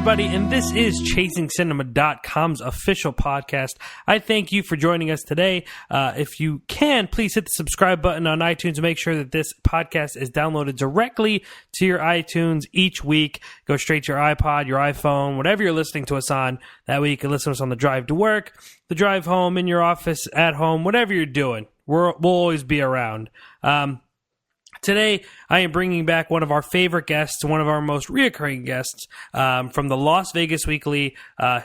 everybody, and this is ChasingCinema.com's official podcast. I thank you for joining us today. If you can, please hit the subscribe button on iTunes to make sure that this podcast is downloaded directly to your iTunes each week. Go straight to your iPod, your iPhone, whatever you're listening to us on. That way you can listen to us on the drive to work, the drive home, in your office, at home, whatever you're doing. We'll always be around. Today, I am bringing back one of our favorite guests, one of our most reoccurring guests from the Las Vegas Weekly,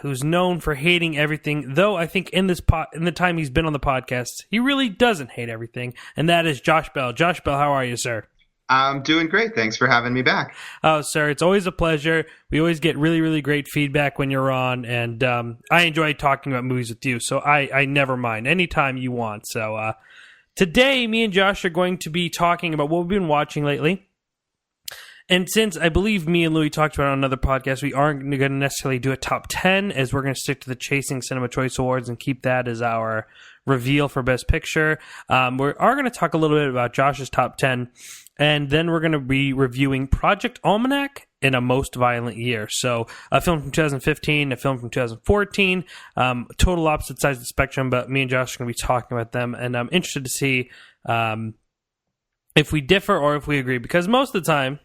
who's known for hating everything, though I think in the time he's been on the podcast, he really doesn't hate everything, and that is Josh Bell. Josh Bell, how are you, sir? I'm doing great. Thanks for having me back. Oh, sir, it's always a pleasure. We always get really, really great feedback when you're on, and I enjoy talking about movies with you, so I never mind. Anytime you want, so... Today, me and Josh are going to be talking about what we've been watching lately. And since I believe me and Louis talked about it on another podcast, we aren't going to necessarily do a top 10, as we're going to stick to the Chasing Cinema Choice Awards and keep that as our reveal for Best Picture. We are going to talk a little bit about Josh's top 10, and then we're going to be reviewing Project ALMANAC in A Most Violent Year. So a film from 2015, a film from 2014, total opposite sides of the spectrum, but me and Josh are going to be talking about them, and I'm interested to see if we differ or if we agree, because most of the time,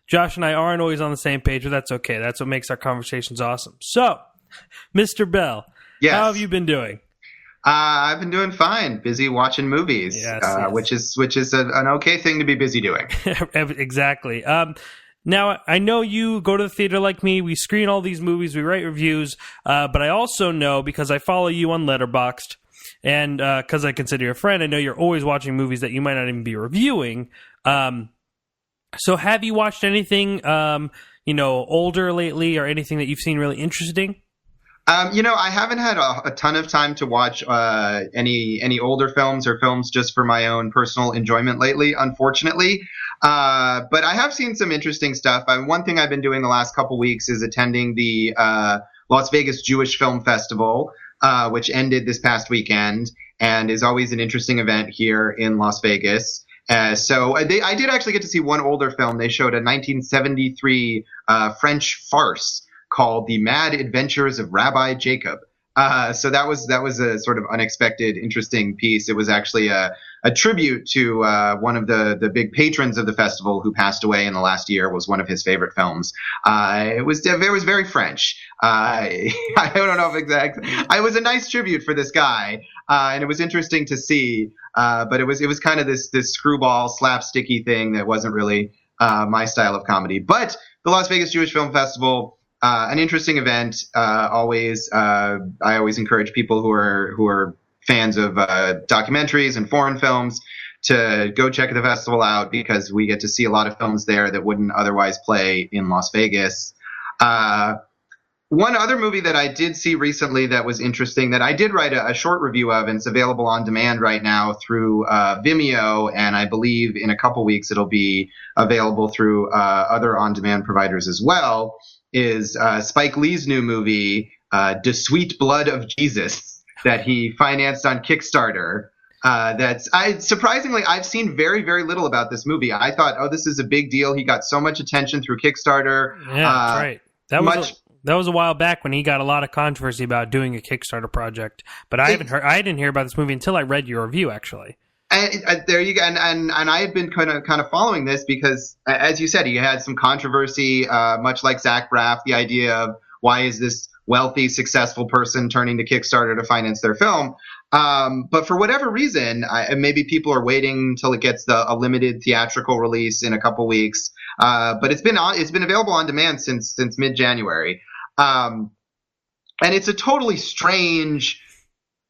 Josh and I aren't always on the same page, but that's okay. That's what makes our conversations awesome. So, Mr. Bell, yes. How have you been doing? I've been doing fine. Busy watching movies, yes. Which is an okay thing to be busy doing. Exactly. Now, I know you go to the theater like me. We screen all these movies. We write reviews. But I also know, because I follow you on Letterboxd, and because I consider you a friend, I know you're always watching movies that you might not even be reviewing. So have you watched anything, older lately, or anything that you've seen really interesting? I haven't had a ton of time to watch any older films or films just for my own personal enjoyment lately, unfortunately. But I have seen some interesting stuff. One thing I've been doing the last couple weeks is attending the Las Vegas Jewish Film Festival, which ended this past weekend and is always an interesting event here in Las Vegas. So I did actually get to see one older film. They showed a 1973 French farce called The Mad Adventures of Rabbi Jacob. So that was a sort of unexpected, interesting piece. It was actually a tribute to one of the big patrons of the festival who passed away in the last year. Was one of his favorite films. It was very French. I don't know if exactly. It was a nice tribute for this guy, and it was interesting to see. But it was kind of this screwball slapsticky thing that wasn't really my style of comedy. But the Las Vegas Jewish Film Festival. An interesting event. I always encourage people who are fans of documentaries and foreign films to go check the festival out, because we get to see a lot of films there that wouldn't otherwise play in Las Vegas. One other movie that I did see recently that was interesting, that I did write a short review of, and it's available on demand right now through Vimeo, and I believe in a couple weeks it'll be available through other on-demand providers as well, is Spike Lee's new movie, The Sweet Blood of Jesus, that he financed on Kickstarter. Surprisingly, I've seen very, very little about this movie. I thought, this is a big deal. He got so much attention through Kickstarter. Yeah, that's right. That was a while back when he got a lot of controversy about doing a Kickstarter project. But I didn't hear about this movie until I read your review, actually. And there you go. And I had been kind of following this because, as you said, he had some controversy, much like Zach Braff, the idea of why is this wealthy, successful person turning to Kickstarter to finance their film. But for whatever reason, maybe people are waiting until it gets a limited theatrical release in a couple weeks. But it's been available on demand since mid-January. And it's a totally strange,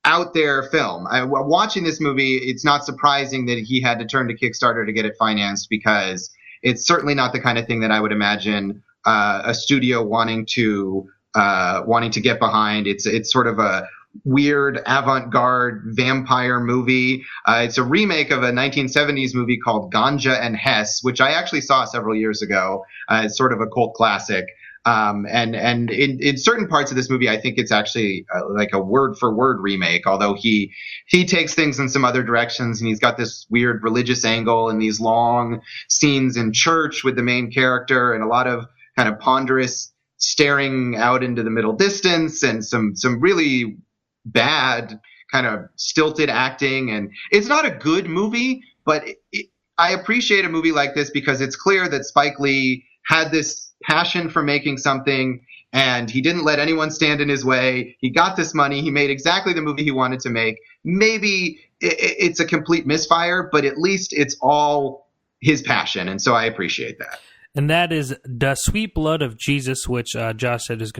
out there film. Watching this movie, it's not surprising that he had to turn to Kickstarter to get it financed, because it's certainly not the kind of thing that I would imagine a studio wanting to get behind. It's sort of a weird avant-garde vampire movie. It's a remake of a 1970s movie called Ganja and Hess, which I actually saw several years ago. It's sort of a cult classic. And in certain parts of this movie, I think it's actually like a word for word remake, although he takes things in some other directions, and he's got this weird religious angle and these long scenes in church with the main character and a lot of kind of ponderous staring out into the middle distance and some really bad kind of stilted acting. And it's not a good movie, but I appreciate a movie like this because it's clear that Spike Lee had this passion for making something and he didn't let anyone stand in his way. He got this money. He made exactly the movie he wanted to make. Maybe it's a complete misfire, but at least it's all his passion. And so I appreciate that. And that is The Sweet Blood of Jesus, which Josh said is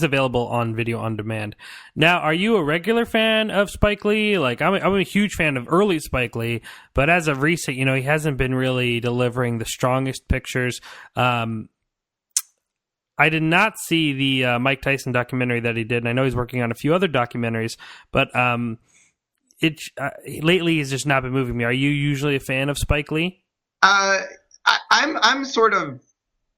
available on video on demand. Now, are you a regular fan of Spike Lee? Like, I'm a huge fan of early Spike Lee, but as of recent, he hasn't been really delivering the strongest pictures. I did not see the Mike Tyson documentary that he did, and I know he's working on a few other documentaries, but lately he's just not been moving me. Are you usually a fan of Spike Lee? I'm sort of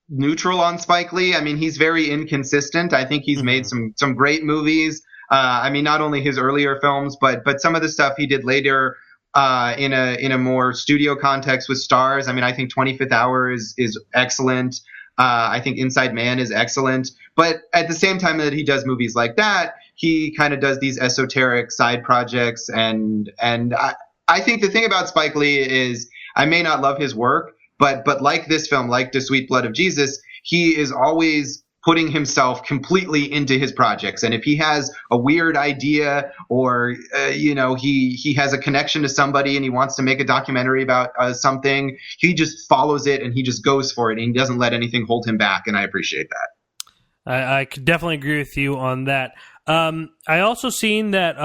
neutral on Spike Lee. I mean, he's very inconsistent. I think he's made some great movies. I mean, not only his earlier films, but some of the stuff he did later in a more studio context with stars. I mean, I think 25th Hour is excellent. I think Inside Man is excellent. But at the same time that he does movies like that, he kind of does these esoteric side projects. And I think the thing about Spike Lee is I may not love his work, but like this film, like The Sweet Blood of Jesus, he is always putting himself completely into his projects. And if he has a weird idea or, he has a connection to somebody and he wants to make a documentary about something, he just follows it and he just goes for it and he doesn't let anything hold him back. And I appreciate that. I could definitely agree with you on that. I also seen that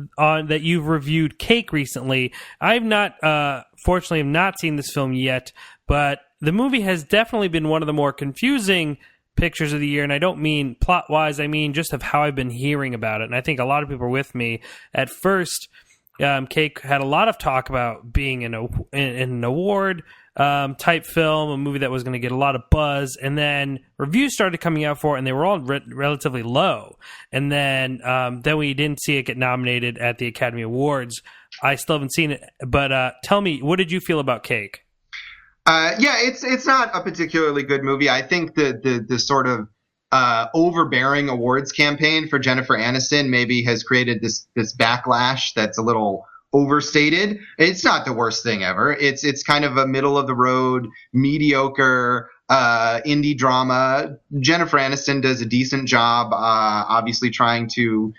that you've reviewed Cake recently. I've not, fortunately, have not seen this film yet, but the movie has definitely been one of the more confusing pictures of the year, and I don't mean plot-wise, I mean just of how I've been hearing about it, and I think a lot of people are with me. At first, Cake had a lot of talk about being in an award type film, a movie that was going to get a lot of buzz, and then reviews started coming out for it, and they were all relatively low. And then we didn't see it get nominated at the Academy Awards. I still haven't seen it, but tell me, what did you feel about Cake? It's not a particularly good movie. I think the sort of overbearing awards campaign for Jennifer Aniston maybe has created this backlash that's a little overstated. It's not the worst thing ever. It's kind of a middle of the road, mediocre indie drama. Jennifer Aniston does a decent job, obviously trying to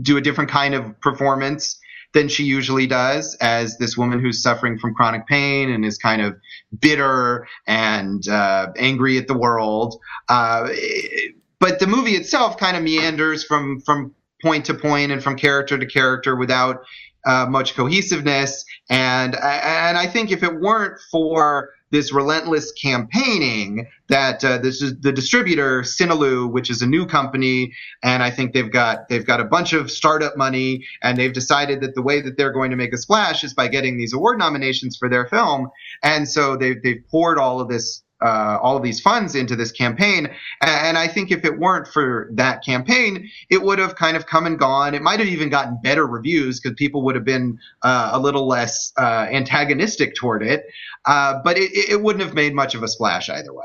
do a different kind of performance than she usually does as this woman who's suffering from chronic pain and is kind of bitter and angry at the world. But the movie itself kind of meanders from point to point and from character to character without much cohesiveness. And I think if it weren't for this relentless campaigning that this is the distributor Sinaloo, which is a new company, and I think they've got a bunch of startup money, and they've decided that the way that they're going to make a splash is by getting these award nominations for their film, and so they've poured all of these funds into this campaign. And I think if it weren't for that campaign, it would have kind of come and gone. It might have even gotten better reviews because people would have been a little less antagonistic toward it. But it wouldn't have made much of a splash either way.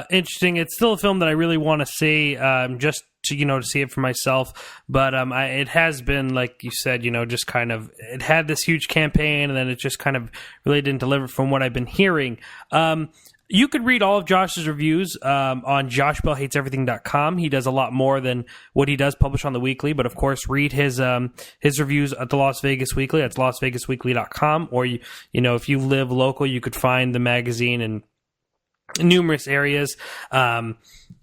Interesting. It's still a film that I really want to see, just to see it for myself. But it has been, like you said, just kind of, it had this huge campaign, and then it just kind of really didn't deliver from what I've been hearing. You could read all of Josh's reviews on joshbellhateseverything.com. He does a lot more than what he does publish on the weekly, but of course read his reviews at the Las Vegas Weekly. That's lasvegasweekly.com. Or if you live local, you could find the magazine in numerous areas.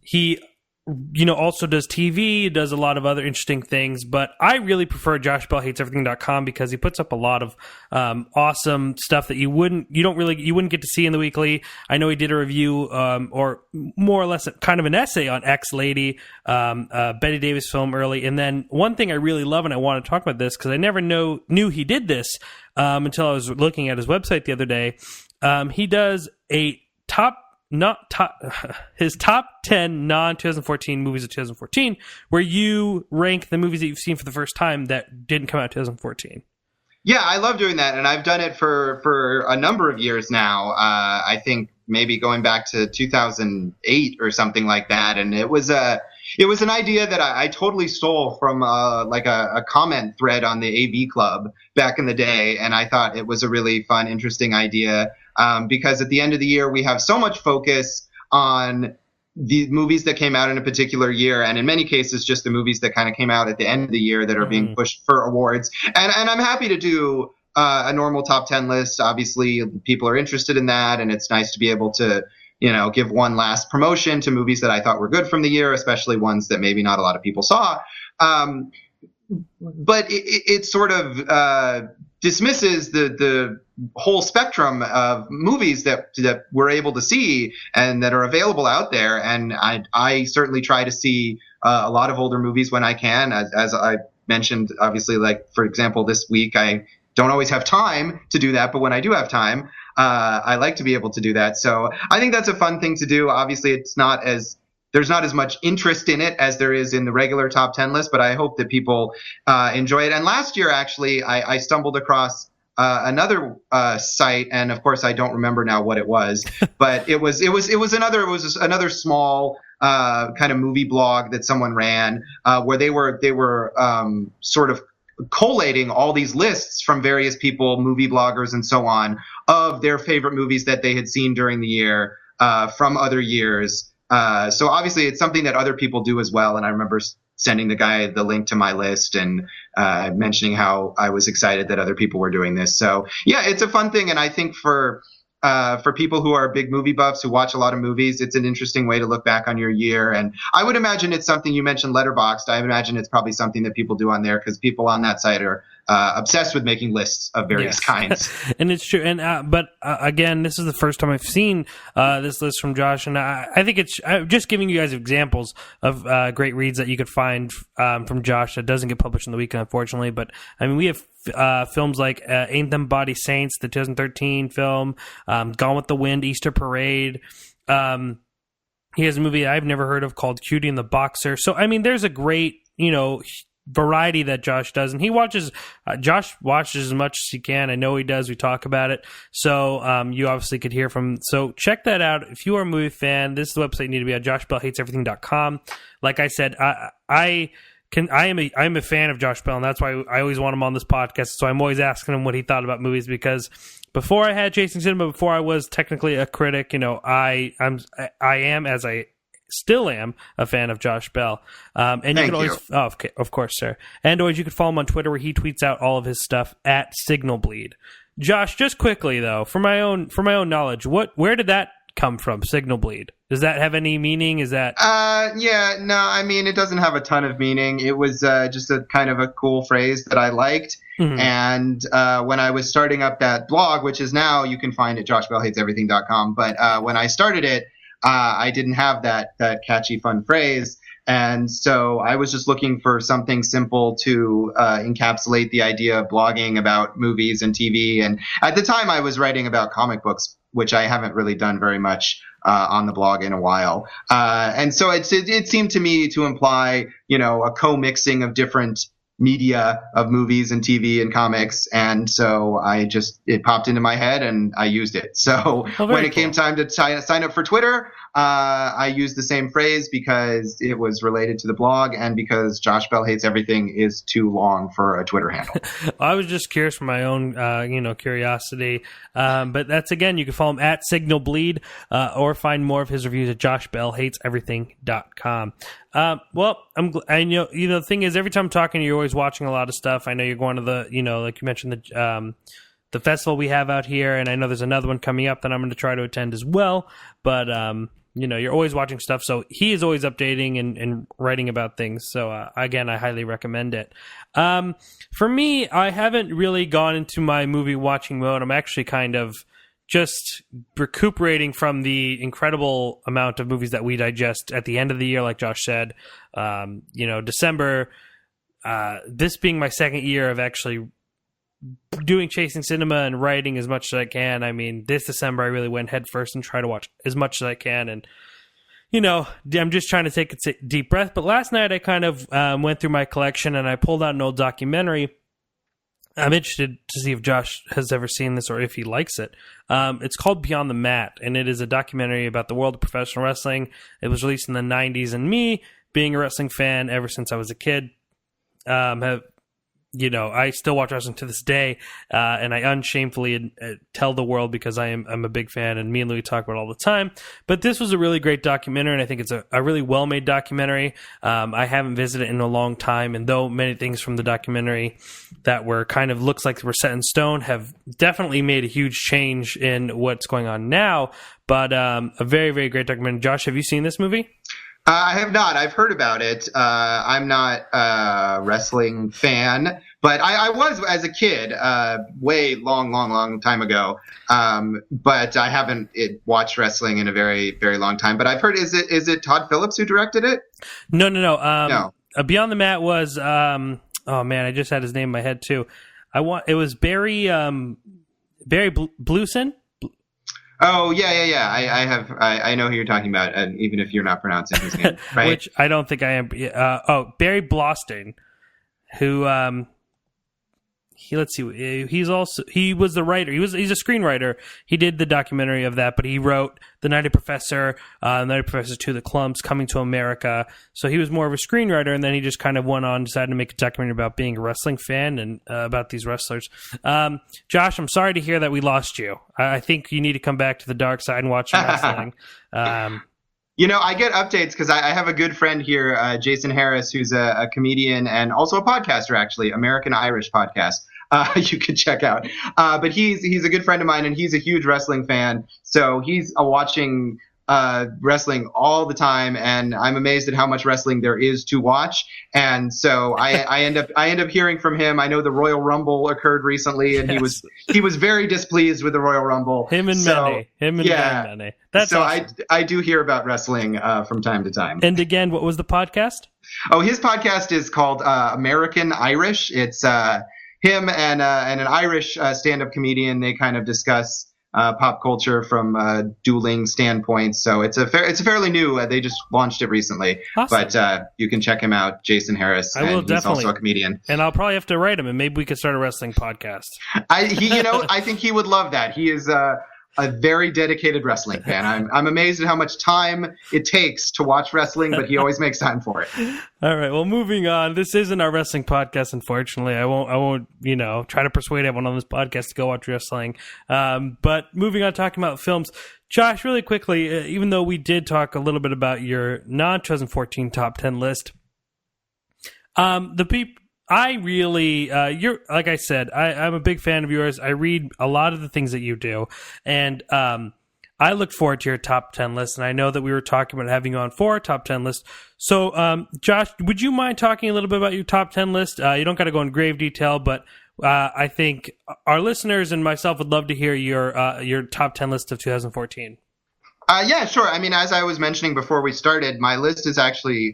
He also does TV, does a lot of other interesting things, but I really prefer joshbellhateseverything.com because he puts up a lot of awesome stuff that you wouldn't get to see in the weekly. I know he did a review or more or less kind of an essay on X Lady, Betty Davis film early. And then one thing I really love, and I want to talk about this because I never knew he did this until I was looking at his website the other day. He does a his top 10 non-2014 movies of 2014, where you rank the movies that you've seen for the first time that didn't come out in 2014. Yeah, I love doing that, and I've done it for a number of years now. I think maybe going back to 2008 or something like that. And it was an idea that I totally stole from like a comment thread on the AV Club back in the day. And I thought it was a really fun, interesting idea because at the end of the year, we have so much focus on the movies that came out in a particular year, and in many cases, just the movies that kind of came out at the end of the year that are being pushed for awards. And I'm happy to do a normal top 10 list. Obviously, people are interested in that, and it's nice to be able to, give one last promotion to movies that I thought were good from the year, especially ones that maybe not a lot of people saw. But it sort of dismisses the whole spectrum of movies that we're able to see and that are available out there. And I certainly try to see a lot of older movies when I can. As I mentioned, obviously, like, for example, this week, I don't always have time to do that. But when I do have time, I like to be able to do that. So I think that's a fun thing to do. Obviously, there's not as much interest in it as there is in the regular top 10 list, but I hope that people enjoy it. And last year, actually, I stumbled across another site, and of course, I don't remember now what it was, but it was another small kind of movie blog that someone ran where they were sort of collating all these lists from various people, movie bloggers and so on, of their favorite movies that they had seen during the year from other years. So obviously it's something that other people do as well. And I remember sending the guy the link to my list and mentioning how I was excited that other people were doing this. So yeah, it's a fun thing. And I think for people who are big movie buffs who watch a lot of movies, it's an interesting way to look back on your year. And I would imagine it's something, you mentioned Letterboxd. I imagine it's probably something that people do on there because people on that site are obsessed with making lists of various kinds. And it's true. And but again, this is the first time I've seen this list from Josh, and I think I'm just giving you guys examples of great reads that you could find from Josh that doesn't get published in the weekend, unfortunately. But I mean, we have films like Ain't Them Body Saints, the 2013 film, Gone with the Wind, Easter Parade. He has a movie I've never heard of called Cutie and the Boxer. So I mean, there's a great variety that Josh does, and Josh watches as much as he can. I know he does. We talk about it. So you obviously could hear from. So check that out. If you are a movie fan, this is the website you need to be at, joshbellhateseverything.com. Like I said, I'm a fan of Josh Bell, and that's why I always want him on this podcast. So I'm always asking him what he thought about movies, because before I had Chasing Cinema, before I was technically a critic, I am, as I still am, a fan of Josh Bell. And you can always, okay, of course, sir. And always, you can follow him on Twitter, where he tweets out all of his stuff at Signal Bleed. Josh, just quickly though, for my own knowledge, where did that come from? Signal Bleed. Does that have any meaning? Is that? Yeah, no, I mean, it doesn't have a ton of meaning. It was just a kind of a cool phrase that I liked. Mm-hmm. And when I was starting up that blog, which is now you can find at joshbellhateseverything.com, but when I started it, I didn't have that catchy, fun phrase. And so I was just looking for something simple to encapsulate the idea of blogging about movies and TV. And at the time, I was writing about comic books, which I haven't really done very much on the blog in a while. And so it seemed to me to imply, a co-mixing of different media of movies and TV and comics. And so it popped into my head and I used it. So when it came time to sign up for Twitter, I used the same phrase because it was related to the blog and because Josh Bell Hates Everything is too long for a Twitter handle. I was just curious for my own, curiosity. But that's, again, you can follow him at Signal Bleed, or find more of his reviews at joshbellhateseverything.com. Well, the thing is, every time I'm talking to you, you're always watching a lot of stuff. I know you're going to the, like you mentioned, the festival we have out here, and I know there's another one coming up that I'm going to try to attend as well. But, you're always watching stuff. So he is always updating and writing about things. So, again, I highly recommend it. For me, I haven't really gone into my movie watching mode. I'm actually kind of just recuperating from the incredible amount of movies that we digest at the end of the year, like Josh said. December, this being my second year of actually doing Chasing Cinema and writing as much as I can. I mean, this December I really went head first and try to watch as much as I can. And, I'm just trying to take a deep breath. But last night I kind of went through my collection and I pulled out an old documentary I'm interested to see if Josh has ever seen this or if he likes it. It's called Beyond the Mat, and it is a documentary about the world of professional wrestling. It was released in the 90s, and me, being a wrestling fan ever since I was a kid, I still watch wrestling to this day, and I unshamefully tell the world because I'm a big fan, and me and Louis talk about it all the time. But this was a really great documentary, and I think it's a really well-made documentary. I haven't visited in a long time, and though many things from the documentary that were kind of looks like were set in stone have definitely made a huge change in what's going on now, but a very, very great documentary. Josh, have you seen this movie? I have not. I've heard about it. I'm not a wrestling fan, but I was as a kid, way long time ago. But I haven't watched wrestling in a very, very long time. But I've heard, is it Todd Phillips who directed it? No. No. Beyond the Mat was, oh man, I just had his name in my head too. It was Barry Bluesen. Oh yeah. I know who you're talking about, and even if you're not pronouncing his name, right? Which I don't think I am. Barry Blaustein, who he was the writer. He's a screenwriter. He did the documentary of that, but he wrote The Night of Professor, Night of Professor 2, The Clumps, Coming to America. So he was more of a screenwriter, and then he just kind of went on, decided to make a documentary about being a wrestling fan and about these wrestlers. Josh, I'm sorry to hear that we lost you. I think you need to come back to the dark side and watch some wrestling. I get updates because I have a good friend here, Jason Harris, who's a comedian and also a podcaster, actually, American Irish podcast. You could check out. But he's a good friend of mine, and he's a huge wrestling fan. So he's watching wrestling all the time, and I'm amazed at how much wrestling there is to watch. And so I end up hearing from him. I know the Royal Rumble occurred recently, and Yes. he was very displeased with the Royal Rumble. Him and Mene. That's so awesome. I do hear about wrestling from time to time. And again, what was the podcast? Oh, his podcast is called American Irish. It's him and an Irish stand-up comedian. They kind of discuss pop culture from dueling standpoints. So it's fairly new. They just launched it recently. Awesome. But you can check him out, Jason Harris. I will and definitely. He's also a comedian. And I'll probably have to write him, and maybe we could start a wrestling podcast. I think he would love that. He is a very dedicated wrestling fan. I'm amazed at how much time it takes to watch wrestling, but he always makes time for it. All right. Well, moving on. This isn't our wrestling podcast, unfortunately. I won't, try to persuade everyone on this podcast to go watch wrestling. But moving on, talking about films. Josh, really quickly, even though we did talk a little bit about your non-2014 top 10 list, you're like I said, I'm a big fan of yours. I read a lot of the things that you do, and I look forward to your top 10 list. And I know that we were talking about having you on for a top 10 list. So, Josh, would you mind talking a little bit about your top 10 list? You don't got to go in grave detail, but I think our listeners and myself would love to hear your top 10 list of 2014. Yeah, sure. I mean, as I was mentioning before we started, my list is actually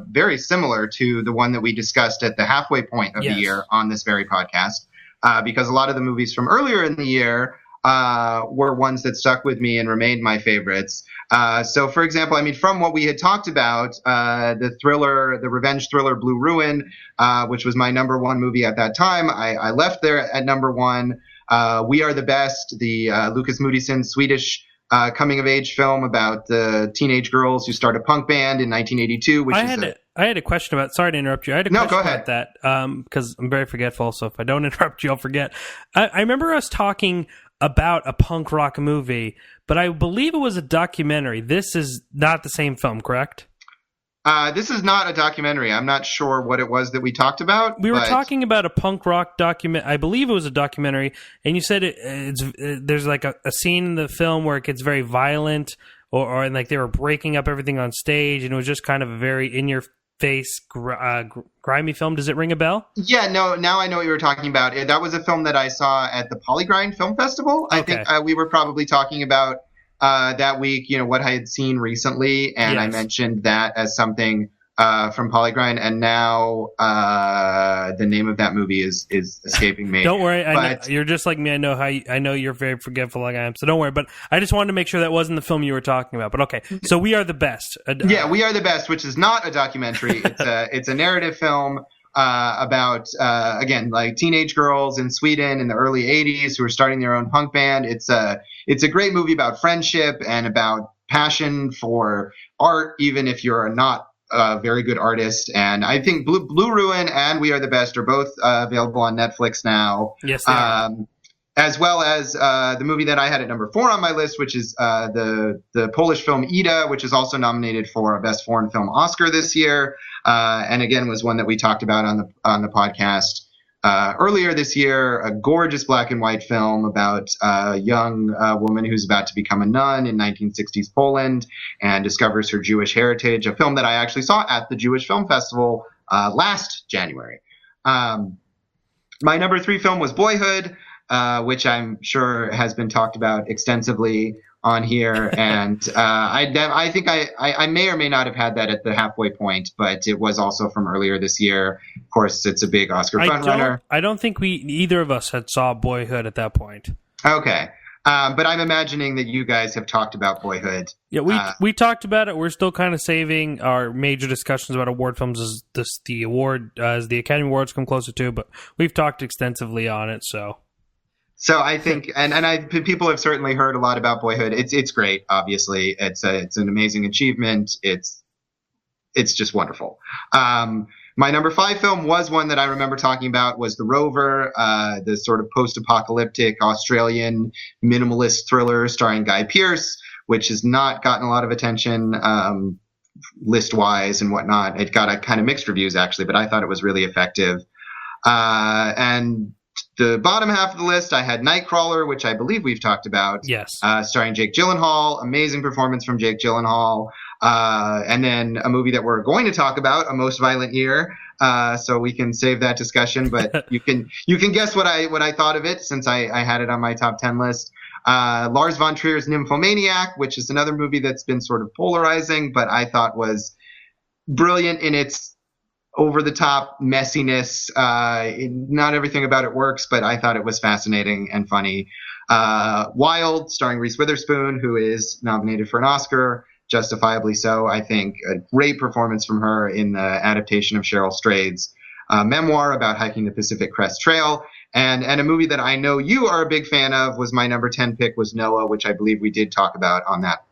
very similar to the one that we discussed at the halfway point of the year on this very podcast, because a lot of the movies from earlier in the year were ones that stuck with me and remained my favorites. So, for example, I mean, from what we had talked about, the revenge thriller Blue Ruin, which was my number one movie at that time, I left there at number one. We Are the Best, the Lucas Moodysson Swedish coming-of-age film about the teenage girls who start a punk band in 1982. I had a question about. Sorry to interrupt you. I had a question about that because I'm very forgetful. So if I don't interrupt you, I'll forget. I remember us talking about a punk rock movie, but I believe it was a documentary. This is not the same film, correct? This is not a documentary. I'm not sure what it was that we talked about. We were talking about a punk rock document. I believe it was a documentary, and you said there's like a scene in the film where it gets very violent, or like they were breaking up everything on stage, and it was just kind of a very in-your-face, grimy film. Does it ring a bell? Yeah, no. Now I know what you were talking about. That was a film that I saw at the Polygrind Film Festival. Okay. I think we were probably talking about that week, what I had seen recently, and yes. I mentioned that as something from Polygrind, and now the name of that movie is escaping me. Don't worry, I know, you're just like me. I know you're very forgetful like I am, so don't worry. But I just wanted to make sure that wasn't the film you were talking about. But okay, so We Are the Best. Yeah, We Are the Best, which is not a documentary. It's a narrative film about again, like teenage girls in Sweden in the early '80s who are starting their own punk band. It's a great movie about friendship and about passion for art, even if you're not a very good artist. And I think Blue Ruin and We Are the Best are both available on Netflix now. Yes, they are. As well as the movie that I had at number 4 on my list, which is the Polish film Ida, which is also nominated for a Best Foreign Film Oscar this year, and again was one that we talked about on the podcast earlier this year. A gorgeous black and white film about a young woman who's about to become a nun in 1960s Poland and discovers her Jewish heritage. A film that I actually saw at the Jewish Film Festival last January. My number 3 film was Boyhood. Which I'm sure has been talked about extensively on here. And I think I may or may not have had that at the halfway point, but it was also from earlier this year. Of course, it's a big Oscar frontrunner. I don't think either of us had saw Boyhood at that point. Okay. But I'm imagining that you guys have talked about Boyhood. Yeah, we talked about it. We're still kind of saving our major discussions about award films as the Academy Awards come closer to, but we've talked extensively on it, so... So I think, and people have certainly heard a lot about Boyhood. It's great. Obviously, it's an amazing achievement. It's just wonderful. My number 5 film was one that I remember talking about, was The Rover, the sort of post-apocalyptic Australian minimalist thriller starring Guy Pearce, which has not gotten a lot of attention list-wise and whatnot. It got a kind of mixed reviews actually, but I thought it was really effective. And the bottom half of the list, I had Nightcrawler, which I believe we've talked about. Yes. Starring Jake Gyllenhaal. Amazing performance from Jake Gyllenhaal. And then a movie that we're going to talk about, A Most Violent Year. So we can save that discussion, but you can guess what I thought of it, since I had it on my top 10 list. Lars von Trier's Nymphomaniac, which is another movie that's been sort of polarizing, but I thought was brilliant in its over-the-top messiness. Not everything about it works, but I thought it was fascinating and funny. Wild, starring Reese Witherspoon, who is nominated for an Oscar, justifiably so, I think. A great performance from her in the adaptation of Cheryl Strayed's memoir about hiking the Pacific Crest Trail. And a movie that I know you are a big fan of was my number 10 pick, was Noah, which I believe we did talk about on that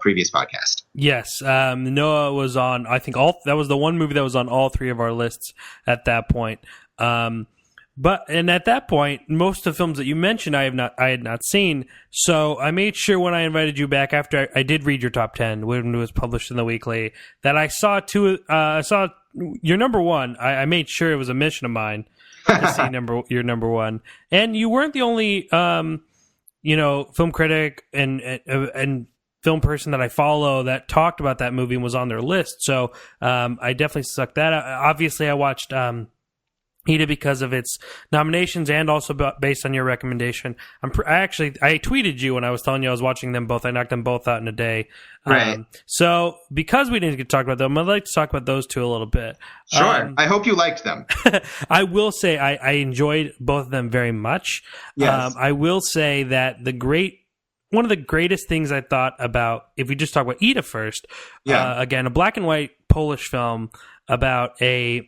previous podcast. Yes, Noah was on, I think that was the one movie that was on all 3 of our lists at that point. But at that point, most of the films that you mentioned I had not seen. So I made sure when I invited you back after I did read your top 10 when it was published in the weekly, that I saw I saw your number 1. I made sure it was a mission of mine to see your number 1, and you weren't the only film critic and film person that I follow that talked about that movie and was on their list. So I definitely sucked that out. Obviously, I watched Ida because of its nominations and also based on your recommendation. I tweeted you when I was telling you I was watching them both. I knocked them both out in a day. Right. So because we didn't get to talk about them, I'd like to talk about those 2 a little bit. Sure. I hope you liked them. I will say I enjoyed both of them very much. Yes. I will say that one of the greatest things I thought about, if we just talk about Ida first, again, a black and white Polish film about a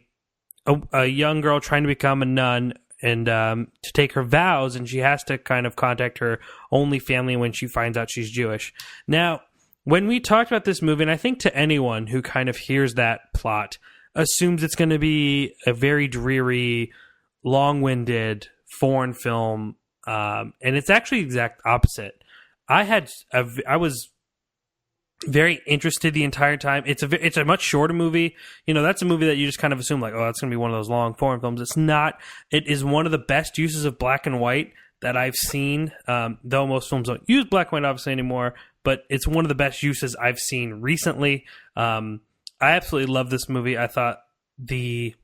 young girl trying to become a nun and to take her vows, and she has to kind of contact her only family when she finds out she's Jewish. Now, when we talked about this movie, and I think to anyone who kind of hears that plot, assumes it's going to be a very dreary, long-winded foreign film, and it's actually the exact opposite. I was very interested the entire time. It's a much shorter movie. That's a movie that you just kind of assume like, oh, that's going to be one of those long foreign films. It's not. It is one of the best uses of black and white that I've seen, though most films don't use black and white obviously anymore, but it's one of the best uses I've seen recently. I absolutely love this movie. I thought the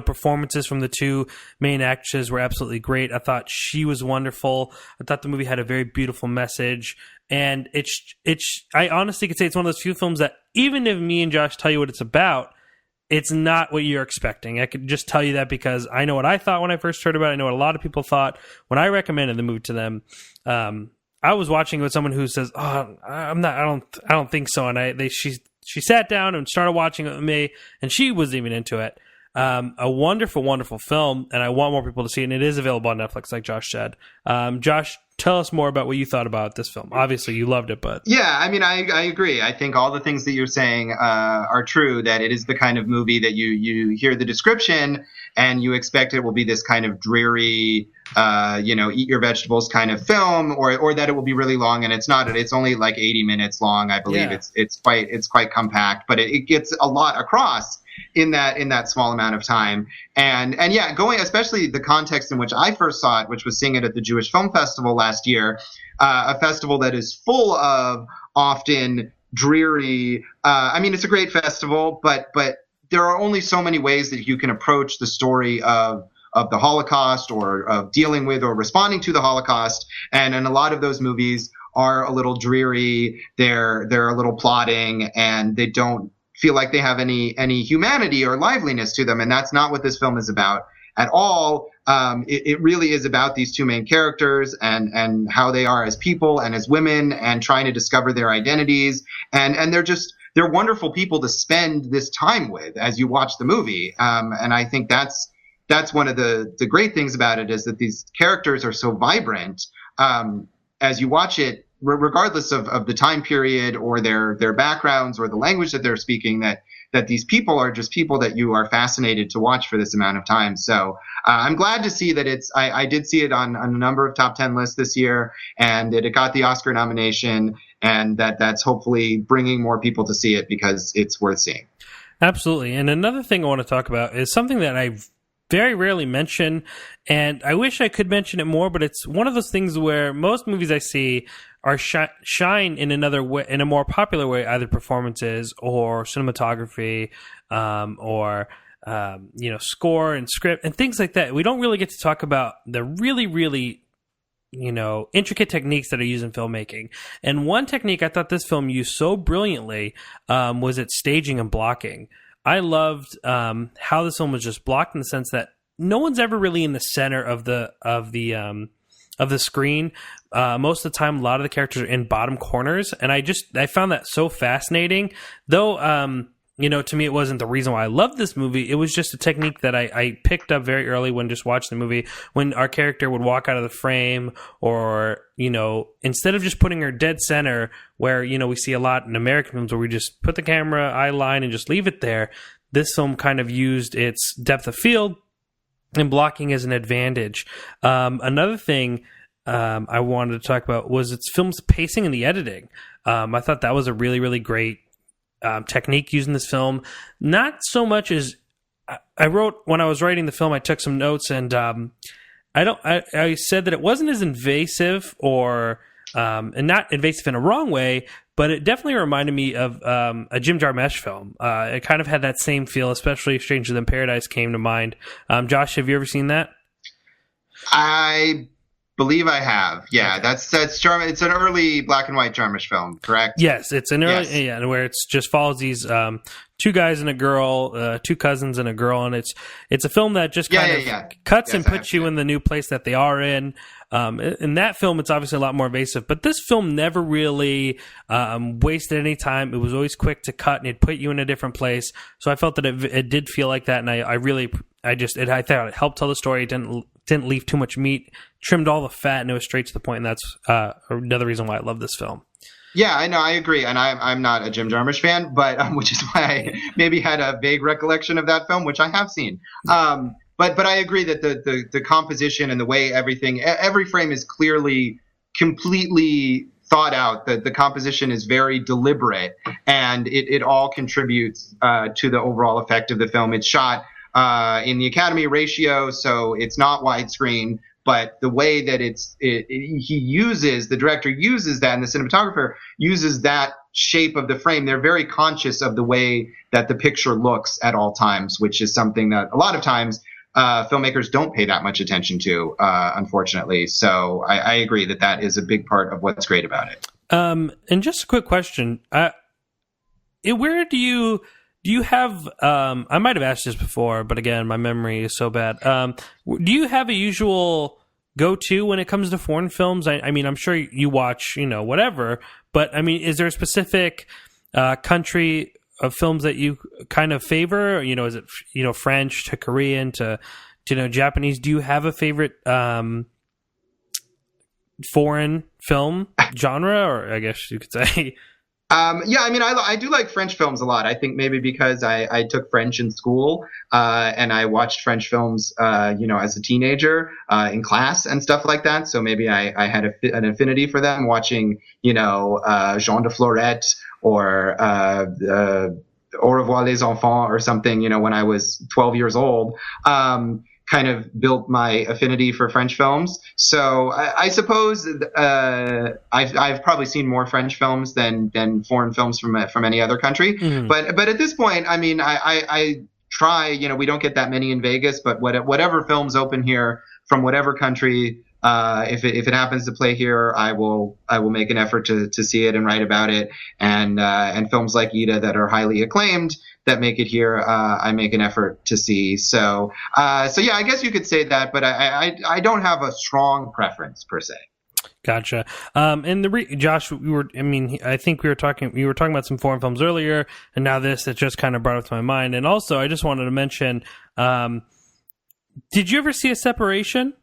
performances from the 2 main actresses were absolutely great. I thought she was wonderful. I thought the movie had a very beautiful message. And I honestly could say it's one of those few films that even if me and Josh tell you what it's about, it's not what you're expecting. I could just tell you that because I know what I thought when I first heard about it. I know what a lot of people thought when I recommended the movie to them. I was watching it with someone who says, "Oh, I don't think so," and she she sat down and started watching it with me, and she wasn't even into it. A wonderful, wonderful film, and I want more people to see it, and it is available on Netflix, like Josh said. Josh, tell us more about what you thought about this film. Obviously, you loved it, but... Yeah, I mean, I agree. I think all the things that you're saying are true, that it is the kind of movie that you hear the description and you expect it will be this kind of dreary, eat your vegetables kind of film, or that it will be really long, and it's not. It's only like 80 minutes long, I believe. Yeah. It's quite compact, but it gets a lot across in that small amount of time. And yeah, especially the context in which I first saw it, which was seeing it at the Jewish Film Festival last year, a festival that is full of often dreary, it's a great festival, but there are only so many ways that you can approach the story of the Holocaust, or of dealing with or responding to the Holocaust. And a lot of those movies are a little dreary. They're a little plodding, and they don't feel like they have any humanity or liveliness to them. And that's not what this film is about at all. It really is about these two main characters and how they are as people and as women, and trying to discover their identities. And they're wonderful people to spend this time with as you watch the movie. And I think that's one of the great things about it, is that these characters are so vibrant as you watch it, regardless of the time period or their backgrounds or the language that they're speaking, that these people are just people that you are fascinated to watch for this amount of time. So I'm glad to see that I did see it on a number of top 10 lists this year, and that it got the Oscar nomination, and that's hopefully bringing more people to see it, because it's worth seeing. Absolutely. And another thing I want to talk about is something that I very rarely mention, and I wish I could mention it more, but it's one of those things where most movies I see are shine in another way, in a more popular way, either performances or cinematography, or score and script and things like that. We don't really get to talk about the really, really intricate techniques that are used in filmmaking. And one technique I thought this film used so brilliantly was its staging and blocking. I loved how this film was just blocked, in the sense that no one's ever really in the center of the screen. Most of the time, a lot of the characters are in bottom corners, and I found that so fascinating. Though, to me, it wasn't the reason why I loved this movie. It was just a technique that I picked up very early when just watching the movie. When our character would walk out of the frame, or instead of just putting her dead center, where we see a lot in American films where we just put the camera eye line and just leave it there. This film kind of used its depth of field and blocking as an advantage. Another thing I wanted to talk about was its film's pacing and the editing. I thought that was a really, really great technique used in this film. Not so much as I wrote when I was writing the film. I took some notes, and I said that it wasn't as invasive, and not invasive in a wrong way, but it definitely reminded me of a Jim Jarmusch film. It kind of had that same feel, especially Stranger Than Paradise came to mind. Josh, have you ever seen that? I believe I have. Yeah, okay. That's Jarmusch. It's an early black and white Jarmusch film, correct? Yes, it's an early, where it's just follows these two guys and a girl, two cousins and a girl, and it's a film that just kind of cuts and puts you in the new place that they are in. In that film, it's obviously a lot more invasive, but this film never really wasted any time. It was always quick to cut, and it put you in a different place. So I felt that it did feel like that, and I thought it helped tell the story. It didn't leave too much meat, trimmed all the fat, and it was straight to the point. And that's another reason why I love this film. Yeah, I know, I agree, and I'm not a Jim Jarmusch fan, but which is why I maybe had a vague recollection of that film, which I have seen. But I agree that the composition and the way every frame is clearly, completely thought out. The composition is very deliberate, and it all contributes to the overall effect of the film. It's shot in the Academy ratio, so it's not widescreen. But the way that the director uses that, and the cinematographer uses that shape of the frame, they're very conscious of the way that the picture looks at all times, which is something that a lot of times filmmakers don't pay that much attention to, unfortunately. So I agree that is a big part of what's great about it. And just a quick question. Where do you have, I might have asked this before, but again, my memory is so bad. Do you have a usual go-to when it comes to foreign films? I mean, I'm sure you watch, whatever, but I mean, is there a specific country films that you kind of favor? You know, is it, you know, French to Korean to you know, Japanese? Do you have a favorite foreign film genre, or I guess you could say? Yeah, I mean, I do like French films a lot. I think maybe because I took French in school, and I watched French films, you know, as a teenager, in class and stuff like that. So maybe I had an affinity for them, watching, you know, Jean de Florette or Au revoir les enfants or something, you know, when I was 12 years old. Kind of built my affinity for French films. So I suppose I've probably seen more French films than foreign films from any other country. Mm-hmm. But at this point, I mean, I try. You know, we don't get that many in Vegas, but whatever films open here from whatever country, if it happens to play here, I will make an effort to see it and write about it. And films like Ida that are highly acclaimed that make it here, I make an effort to see. So yeah, I guess you could say that, but I don't have a strong preference per se. Gotcha. And Josh, I think we were talking about some foreign films earlier, and now it just kind of brought up to my mind. And also, I just wanted to mention, did you ever see A Separation?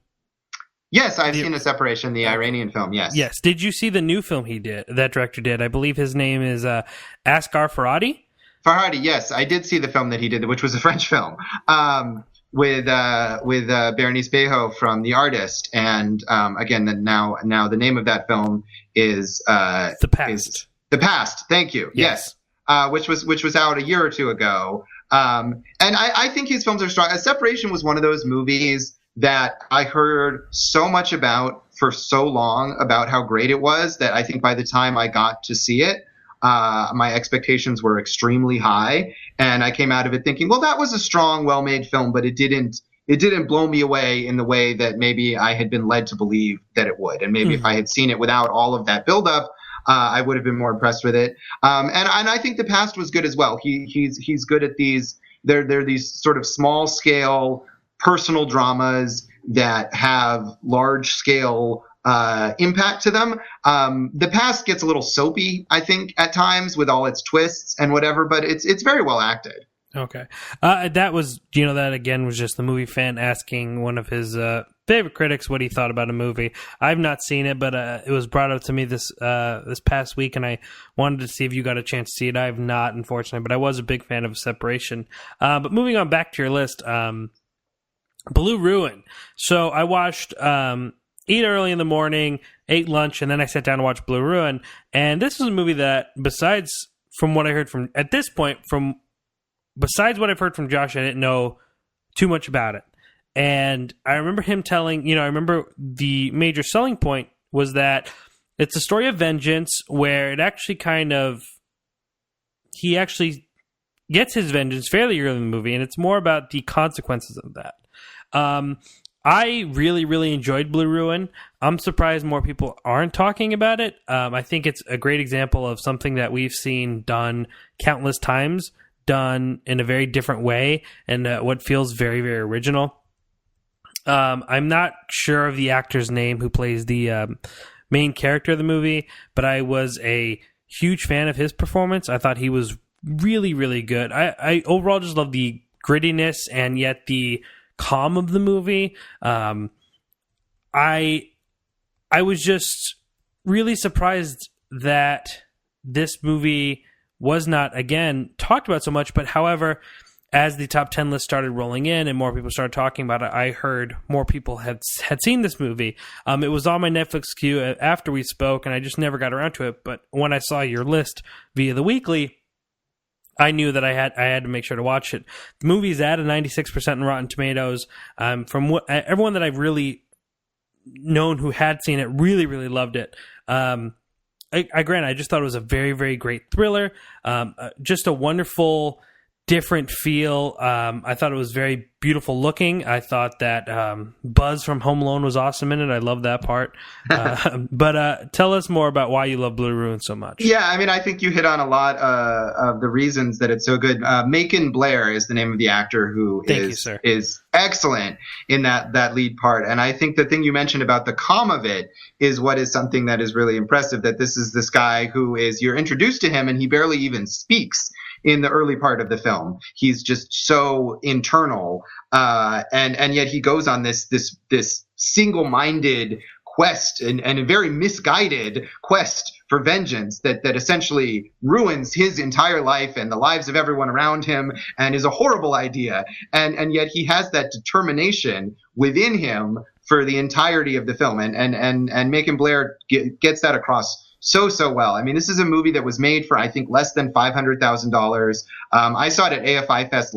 Yes, I've seen A Separation, the Iranian film. Yes. Yes. Did you see the new film that director did? I believe his name is Asghar Farhadi. Farhadi, yes, I did see the film that he did, which was a French film, with Berenice Bejo from The Artist, and again, now the name of that film is The Past. The Past. Thank you. Yes. Which was out a year or two ago, and I think his films are strong. A Separation was one of those movies that I heard so much about for so long, about how great it was, that I think by the time I got to see it, my expectations were extremely high, and I came out of it thinking, well, that was a strong, well-made film, but it didn't blow me away in the way that maybe I had been led to believe that it would. And maybe if I had seen it without all of that buildup, I would have been more impressed with it. And I think The Past was good as well. He's good at these. They're these sort of small-scale personal dramas that have large-scale impact to them. The Past gets a little soapy, I think, at times with all its twists and whatever, but it's very well acted. Okay. That was, you know, that again was just the movie fan asking one of his favorite critics what he thought about a movie. I've not seen it, but it was brought up to me this past week, and I wanted to see if you got a chance to see it. I have not, unfortunately, but I was a big fan of Separation. But moving on back to your list, Blue Ruin. So I watched Eat early in the morning, ate lunch, and then I sat down to watch Blue Ruin. And this is a movie that, besides what I've heard from Josh, I didn't know too much about it. And I remember him telling, you know, I remember the major selling point was that it's a story of vengeance where it actually he actually gets his vengeance fairly early in the movie, and it's more about the consequences of that. I really, really enjoyed Blue Ruin. I'm surprised more people aren't talking about it. I think it's a great example of something that we've seen done countless times, done in a very different way, and what feels very, very original. I'm not sure of the actor's name who plays the main character of the movie, but I was a huge fan of his performance. I thought he was really, really good. I overall just love the grittiness and yet the calm of the movie. I was just really surprised that this movie was not, again, talked about so much, but however, as the top 10 list started rolling in and more people started talking about it, I heard more people had seen this movie. It was on my Netflix queue after we spoke, and I just never got around to it, but when I saw your list via The Weekly, I knew that I had to make sure to watch it. The movie's at a 96% in Rotten Tomatoes. From everyone that I've really known who had seen it really, really loved it. I just thought it was a very, very great thriller. Just a wonderful, different feel. I thought it was very beautiful looking. I thought that Buzz from Home Alone was awesome in it. I love that part. But tell us more about why you love Blue Ruin so much. Yeah, I mean, I think you hit on a lot of the reasons that it's so good. Macon Blair is the name of the actor who is excellent in that lead part. And I think the thing you mentioned about the calm of it is what is something that is really impressive, that this is this guy who is, you're introduced to him and he barely even speaks. in the early part of the film. He's just so internal, and yet he goes on this single-minded quest and a very misguided quest for vengeance that essentially ruins his entire life and the lives of everyone around him, and is a horrible idea. And yet he has that determination within him for the entirety of the film, and Macon Blair gets that across so well. I mean, this is a movie that was made for, I think, less than $500,000. I saw it at AFI Fest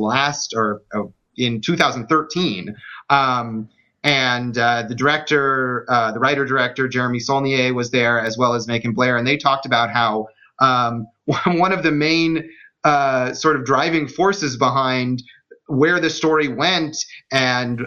in 2013. And the director, the writer-director, Jeremy Saulnier, was there, as well as Macon Blair, and they talked about how one of the main sort of driving forces behind where the story went and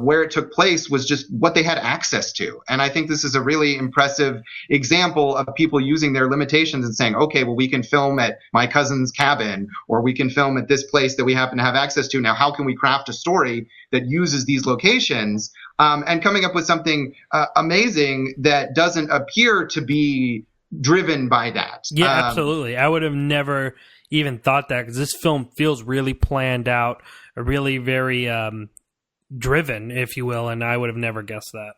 where it took place was just what they had access to. And I think this is a really impressive example of people using their limitations and saying, okay, well, we can film at my cousin's cabin, or we can film at this place that we happen to have access to. Now, how can we craft a story that uses these locations, and coming up with something amazing that doesn't appear to be driven by that? Yeah, absolutely. I would have never even thought that, because this film feels really planned out, really very driven, if you will, and I would have never guessed that.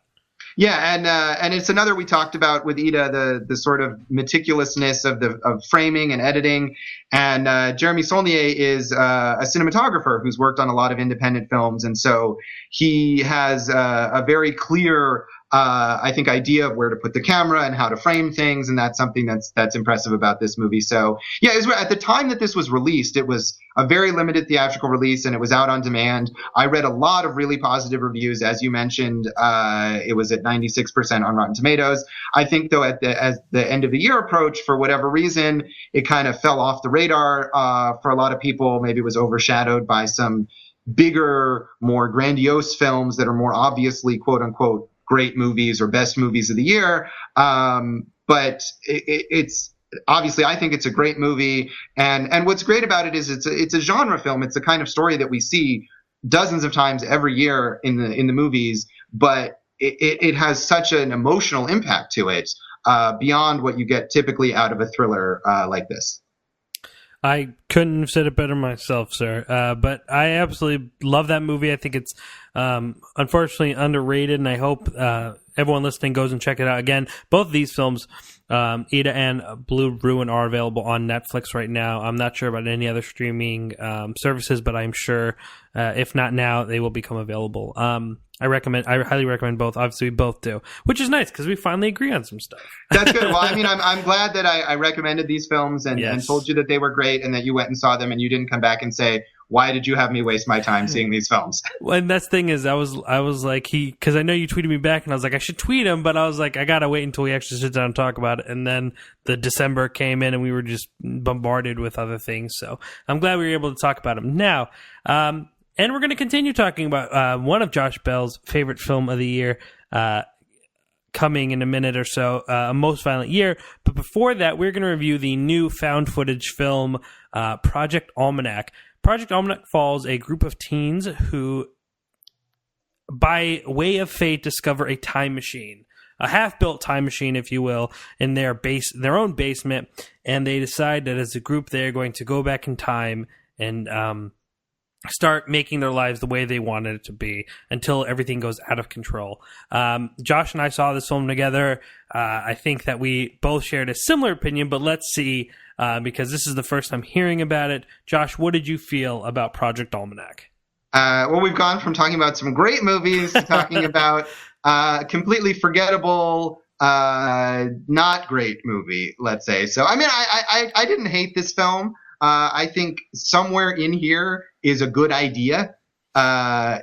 Yeah, and it's another we talked about with Ida, the sort of meticulousness of framing and editing. And Jeremy Saulnier is a cinematographer who's worked on a lot of independent films, and so he has a very clear, I think, idea of where to put the camera and how to frame things, and that's something that's impressive about this movie. So yeah, at the time that this was released, it was a very limited theatrical release, and it was out on demand. I read a lot of really positive reviews, as you mentioned. It was at 96% on Rotten Tomatoes. I think, though, as the end of the year approached, for whatever reason, it kind of fell off the radar for a lot of people. Maybe it was overshadowed by some bigger, more grandiose films that are more obviously, quote unquote, great movies or best movies of the year. But it's obviously, I think it's a great movie. And what's great about it is it's a genre film. It's the kind of story that we see dozens of times every year in the movies, but it has such an emotional impact to it, beyond what you get typically out of a thriller like this. I couldn't have said it better myself, sir. But I absolutely love that movie. I think it's unfortunately underrated, and I hope everyone listening goes and check it out. Again, both of these films, Ida and Blue Ruin, are available on Netflix right now. I'm not sure about any other streaming services, but I'm sure if not now, they will become available. I highly recommend both. Obviously, we both do, which is nice because we finally agree on some stuff. That's good. Well, I mean, I'm glad that I recommended these films and told you that they were great, and that you went and saw them, and you didn't come back and say, why did you have me waste my time seeing these films? Well, and that's the thing is, I was like, because I know you tweeted me back, and I was like, I should tweet him, but I was like, I gotta wait until we actually sit down and talk about it. And then the December came in, and we were just bombarded with other things. So I'm glad we were able to talk about them now. And we're going to continue talking about one of Josh Bell's favorite film of the year, coming in a minute or so, A Most Violent Year. But before that, we're going to review the new found footage film, Project ALMANAC. Project ALMANAC follows a group of teens who, by way of fate, discover a time machine, a half-built time machine, if you will, in their own basement, and they decide that as a group they're going to go back in time and start making their lives the way they wanted it to be until everything goes out of control. Josh and I saw this film together. I think that we both shared a similar opinion, but let's see, because this is the first time hearing about it. Josh, what did you feel about Project ALMANAC? Well, we've gone from talking about some great movies to talking about completely forgettable, not great movie, let's say. So, I mean, I didn't hate this film. I think somewhere in here is a good idea, a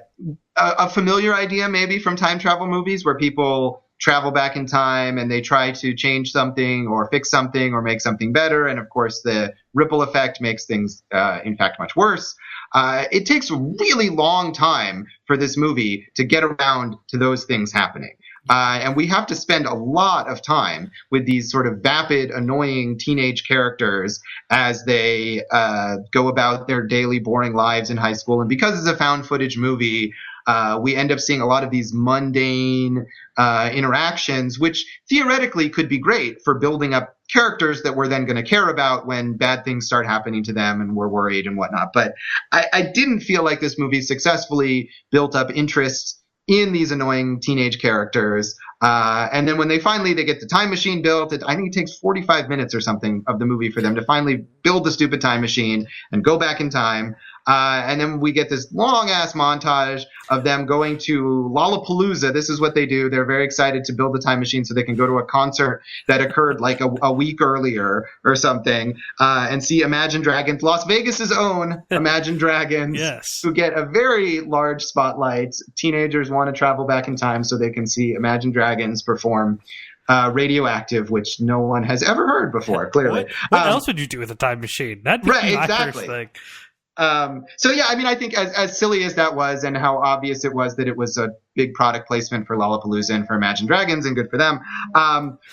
familiar idea maybe from time travel movies where people travel back in time and they try to change something or fix something or make something better. And of course, the ripple effect makes things, in fact, much worse. It takes a really long time for this movie to get around to those things happening. And we have to spend a lot of time with these sort of vapid, annoying teenage characters as they go about their daily boring lives in high school. And because it's a found footage movie, We end up seeing a lot of these mundane interactions, which theoretically could be great for building up characters that we're then going to care about when bad things start happening to them and we're worried and whatnot. But I didn't feel like this movie successfully built up interest in these annoying teenage characters. And then when they get the time machine built, I think it takes 45 minutes or something of the movie for them to finally build the stupid time machine and go back in time. And then we get this long ass montage of them going to Lollapalooza. This is what they do. They're very excited to build the time machine so they can go to a concert that occurred like a week earlier or something, and see Imagine Dragons, Las Vegas's own Imagine Dragons, yes, who get a very large spotlight. Teenagers want to travel back in time so they can see Imagine Dragons perform Radioactive, which no one has ever heard before, clearly. What else would you do with a time machine? That'd be my first thing. So yeah, I mean, I think as silly as that was and how obvious it was that it was a big product placement for Lollapalooza and for Imagine Dragons, and good for them.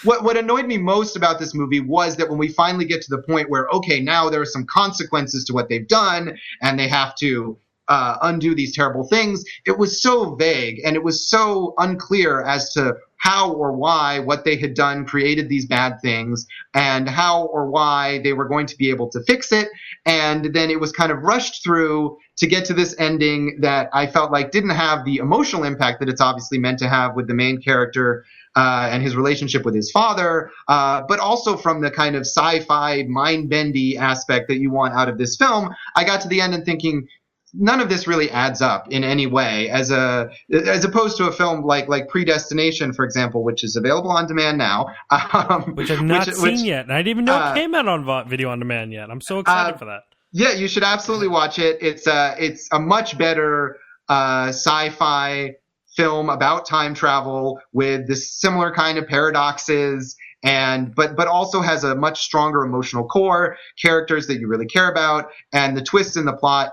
What annoyed me most about this movie was that when we finally get to the point where, okay, now there are some consequences to what they've done and they have to undo these terrible things, it was so vague and it was so unclear as to how or why what they had done created these bad things and how or why they were going to be able to fix it. And then it was kind of rushed through to get to this ending that I felt like didn't have the emotional impact that it's obviously meant to have with the main character and his relationship with his father, but also from the kind of sci-fi mind-bendy aspect that you want out of this film. I got to the end and thinking, none of this really adds up in any way, as opposed to a film like Predestination, for example, which is available on demand now. Which I've not seen yet. And I didn't even know it came out on video on demand yet. I'm so excited for that. Yeah, you should absolutely watch it. It's a much better sci-fi film about time travel with this similar kind of paradoxes, but also has a much stronger emotional core, characters that you really care about, and the twists in the plot,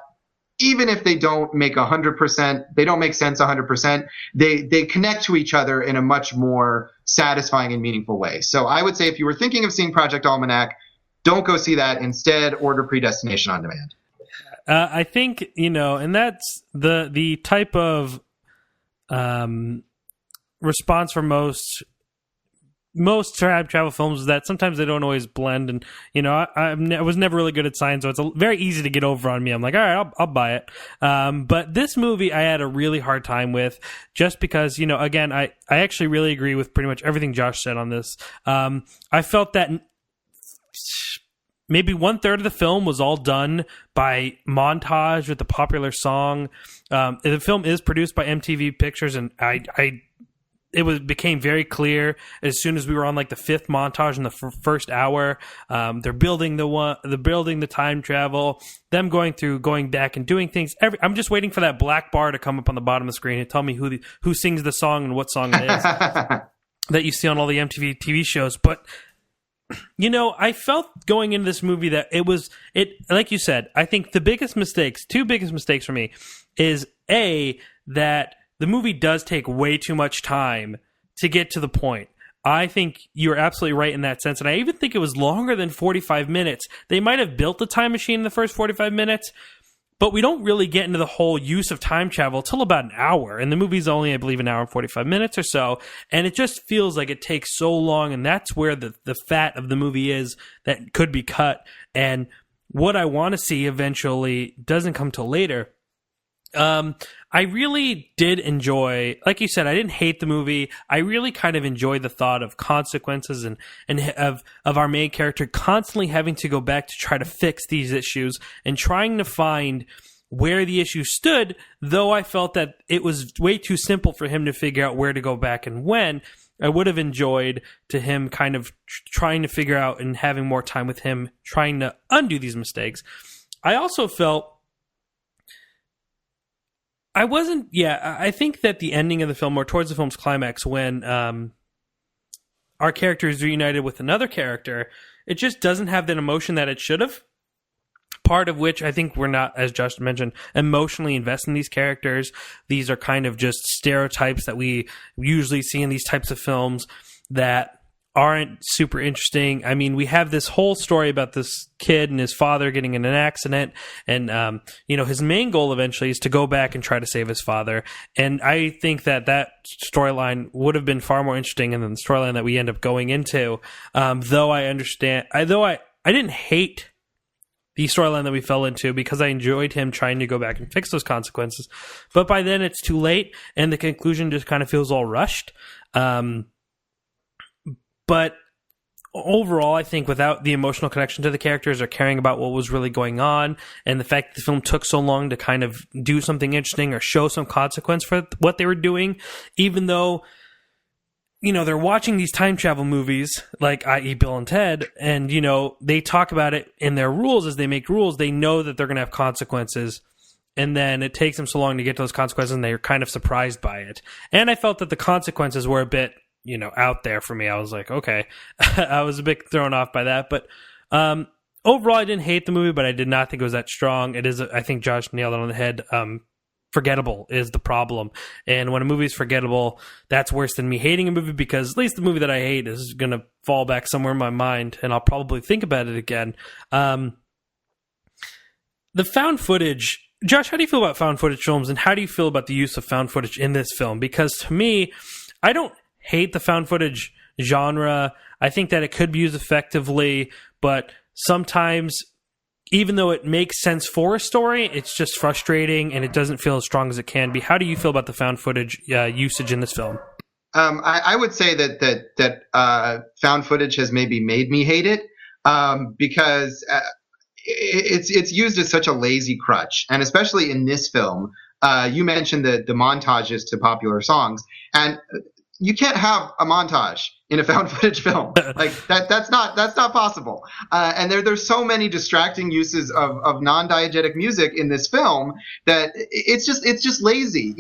even if they don't make 100%, they don't make sense 100%, they connect to each other in a much more satisfying and meaningful way. So I would say if you were thinking of seeing Project Almanac, don't go see that. Instead, order Predestination on demand. I think, and that's the type of response for most time travel films is that sometimes they don't always blend, and I was never really good at science, so it's very easy to get over on me. I'm like, all right, I'll buy it. But this movie I had a really hard time with, just because again, I actually really agree with pretty much everything Josh said on this. I felt that maybe 1/3 of the film was all done by montage with the popular song. The film is produced by MTV Pictures, and it became very clear as soon as we were on like the 5th montage in the first hour. They're building the time travel, them going back and doing things. I'm just waiting for that black bar to come up on the bottom of the screen and tell me who sings the song and what song it is that you see on all the MTV TV shows. But I felt going into this movie that it like you said, I think two biggest mistakes for me is that the movie does take way too much time to get to the point. I think you're absolutely right in that sense. And I even think it was longer than 45 minutes. They might have built the time machine in the first 45 minutes, but we don't really get into the whole use of time travel till about an hour. And the movie's only, I believe, an hour and 45 minutes or so. And it just feels like it takes so long. And that's where the fat of the movie is that could be cut. And what I want to see eventually doesn't come till later. I really did enjoy, like you said, I didn't hate the movie. I really kind of enjoyed the thought of consequences and of our main character constantly having to go back to try to fix these issues and trying to find where the issue stood, though I felt that it was way too simple for him to figure out where to go back and when. I would have enjoyed to him kind of trying to figure out and having more time with him trying to undo these mistakes. I also felt I think that the ending of the film, or towards the film's climax, when our character is reunited with another character, it just doesn't have that emotion that it should have. Part of which I think we're not, as Josh mentioned, emotionally invested in these characters. These are kind of just stereotypes that we usually see in these types of films that aren't super interesting. I mean, we have this whole story about this kid and his father getting in an accident, and his main goal eventually is to go back and try to save his father. And I think that storyline would have been far more interesting than the storyline that we end up going into. Though I didn't hate the storyline that we fell into, because I enjoyed him trying to go back and fix those consequences. But by then it's too late, and the conclusion just kind of feels all rushed. But overall, I think without the emotional connection to the characters or caring about what was really going on, and the fact that the film took so long to kind of do something interesting or show some consequence for what they were doing, even though, they're watching these time travel movies, like i.e. Bill and Ted, and, they talk about it in their rules. As they make rules, they know that they're going to have consequences, and then it takes them so long to get to those consequences, and they're kind of surprised by it. And I felt that the consequences were a bit out there for me. I was like, okay. I was a bit thrown off by that. But overall, I didn't hate the movie, but I did not think it was that strong. It is, I think Josh nailed it on the head. Forgettable is the problem. And when a movie is forgettable, that's worse than me hating a movie, because at least the movie that I hate is going to fall back somewhere in my mind, and I'll probably think about it again. The found footage... Josh, how do you feel about found footage films, and how do you feel about the use of found footage in this film? Because to me, I don't hate the found footage genre. I think that it could be used effectively, but sometimes, even though it makes sense for a story, it's just frustrating and it doesn't feel as strong as it can be. How do you feel about the found footage usage in this film? I would say that found footage has maybe made me hate it, because it's used as such a lazy crutch, and especially in this film. You mentioned the montages to popular songs, and you can't have a montage in a found footage film. Like that's not possible. And there's so many distracting uses of non-diegetic music in this film that it's just lazy.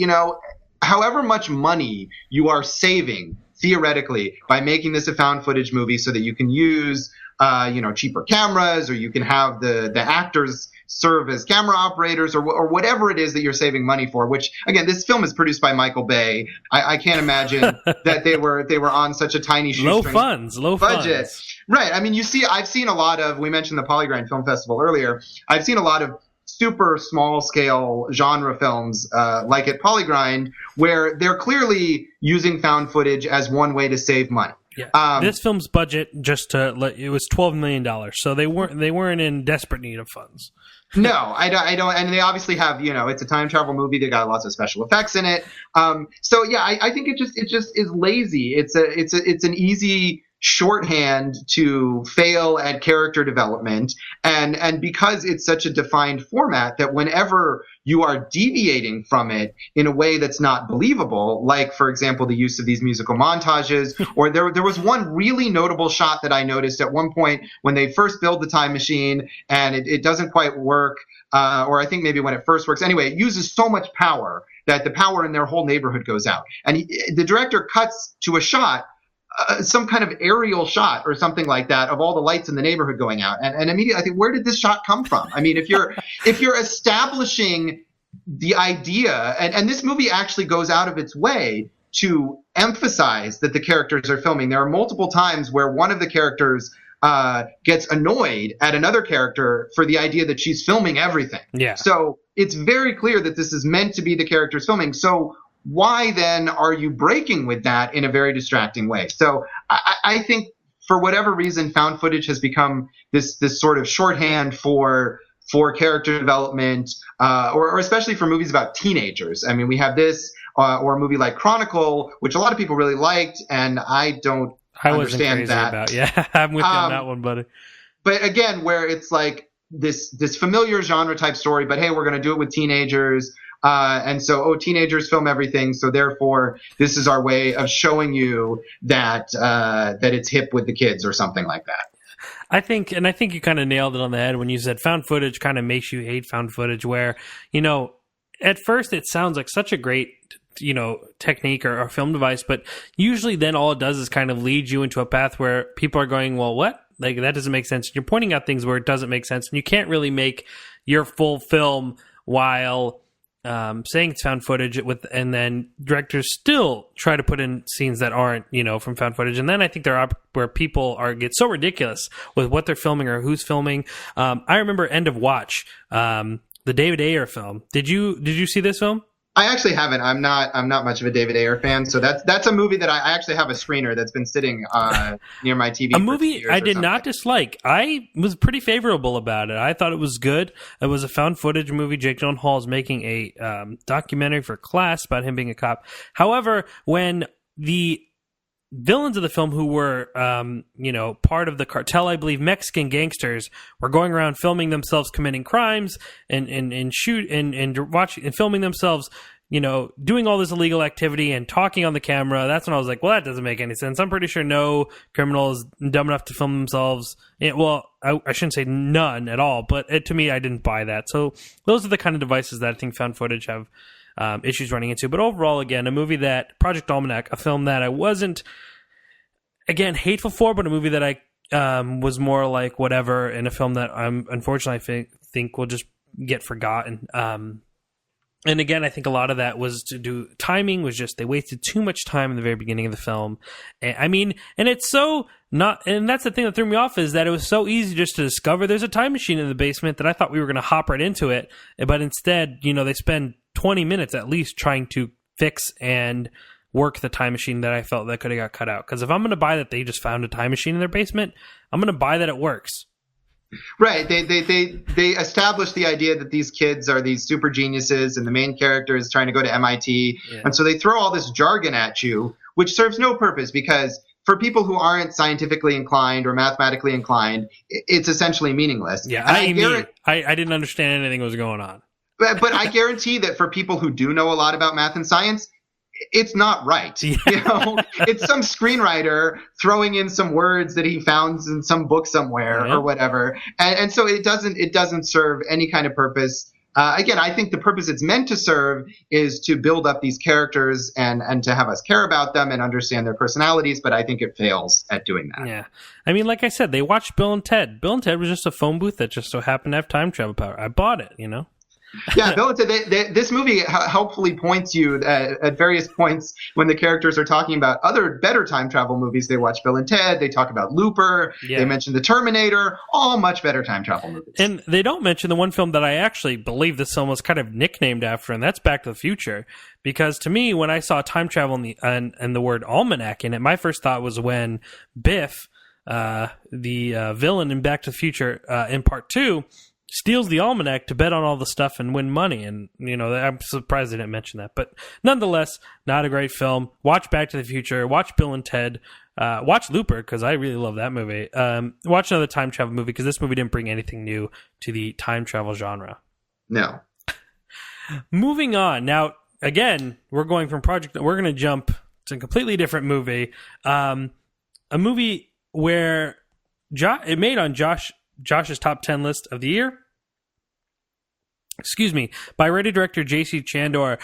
However much money you are saving theoretically by making this a found footage movie, so that you can use cheaper cameras, or you can have the actors serve as camera operators, or whatever it is that you're saving money for, which, again, this film is produced by Michael Bay. I can't imagine that they were on such a tiny shoestring low budget. Funds. Right. I mean, I've seen a lot of, we mentioned the Polygrind Film Festival earlier. I've seen a lot of super small scale genre films like at Polygrind, where they're clearly using found footage as one way to save money. Yeah. This film's budget it was $12 million, so they weren't in desperate need of funds. No, I don't, and they obviously have, it's a time travel movie. They got lots of special effects in it. So yeah, I think it just is lazy. It's an easy shorthand to fail at character development, and because it's such a defined format, that whenever you are deviating from it in a way that's not believable, like, for example, the use of these musical montages, or there was one really notable shot that I noticed at one point when they first build the time machine, and it doesn't quite work, or I think maybe when it first works. Anyway, it uses so much power that the power in their whole neighborhood goes out. And the director cuts to a shot, some kind of aerial shot or something like that, of all the lights in the neighborhood going out. And immediately I think, where did this shot come from? I mean, if you're establishing the idea, and this movie actually goes out of its way to emphasize that the characters are filming. There are multiple times where one of the characters gets annoyed at another character for the idea that she's filming everything. Yeah. So it's very clear that this is meant to be the characters filming. So why then are you breaking with that in a very distracting way? So I think, for whatever reason, found footage has become this sort of shorthand for character development, or especially for movies about teenagers. I mean, we have this, or a movie like Chronicle, which a lot of people really liked, and I understand that. Yeah, I'm with you on that one, buddy. But again, where it's like this familiar genre type story, but hey, we're going to do it with teenagers. And so, teenagers film everything, so therefore this is our way of showing you that it's hip with the kids, or something like that. I think you kind of nailed it on the head when you said found footage kind of makes you hate found footage, where, at first it sounds like such a great, technique or film device, but usually then all it does is kind of lead you into a path where people are going, well, what? Like, that doesn't make sense. You're pointing out things where it doesn't make sense, and you can't really make your full film while saying it's found footage and then directors still try to put in scenes that aren't, from found footage. And then I think there are where people get so ridiculous with what they're filming or who's filming. I remember End of Watch, the David Ayer film. Did you see this film? I actually haven't. I'm not much of a David Ayer fan, so that's a movie that I actually have a screener that's been sitting near my TV. A movie I did not dislike. I was pretty favorable about it. I thought it was good. It was a found footage movie. Jake Gyllenhaal is making a documentary for class about him being a cop. However, when the villains of the film, who were part of the cartel, I believe, Mexican gangsters, were going around filming themselves committing crimes and watching and filming themselves, doing all this illegal activity and talking on the camera. That's when I was like, well, that doesn't make any sense. I'm pretty sure no criminal is dumb enough to film themselves. I shouldn't say none at all, but to me, I didn't buy that. So those are the kind of devices that I think found footage have issues running into. But overall, again, a movie that Project Almanac, a film that I wasn't, again, hateful for, but a movie that I was more like whatever, and a film that unfortunately think will just get forgotten. And again, I think a lot of that was to do timing, was just they wasted too much time in the very beginning of the film. And it's so not, and that's the thing that threw me off, is that it was so easy just to discover there's a time machine in the basement that I thought we were going to hop right into it. But instead, they spend 20 minutes at least trying to fix and work the time machine that I felt that could have got cut out. Because if I'm going to buy that they just found a time machine in their basement, I'm going to buy that it works. Right. They established the idea that these kids are these super geniuses and the main character is trying to go to MIT. Yeah. And so they throw all this jargon at you, which serves no purpose, because for people who aren't scientifically inclined or mathematically inclined, it's essentially meaningless. Yeah, I didn't understand anything that was going on. But I guarantee that for people who do know a lot about math and science, it's not right. Yeah. It's some screenwriter throwing in some words that he found in some book somewhere or whatever. And so it doesn't serve any kind of purpose. Again, I think the purpose it's meant to serve is to build up these characters and to have us care about them and understand their personalities. But I think it fails at doing that. Yeah. I mean, like I said, they watched Bill and Ted. Bill and Ted was just a phone booth that just so happened to have time travel power. I bought it, Yeah, Bill, this movie helpfully points you at various points when the characters are talking about other better time travel movies. They watch Bill and Ted. They talk about Looper. Yeah. They mention The Terminator. All much better time travel movies. And they don't mention the one film that I actually believe this film was kind of nicknamed after, and that's Back to the Future. Because to me, when I saw time travel and the word almanac in it, my first thought was when Biff, the villain in Back to the Future in Part 2, steals the almanac to bet on all the stuff and win money. And, I'm surprised they didn't mention that. But nonetheless, not a great film. Watch Back to the Future. Watch Bill and Ted. Watch Looper, because I really love that movie. Watch another time travel movie, because this movie didn't bring anything new to the time travel genre. No. Moving on. Now, again, we're going going to jump to a completely different movie. A movie where it made on Josh's top 10 list of the year. By writer-director J.C. Chandor,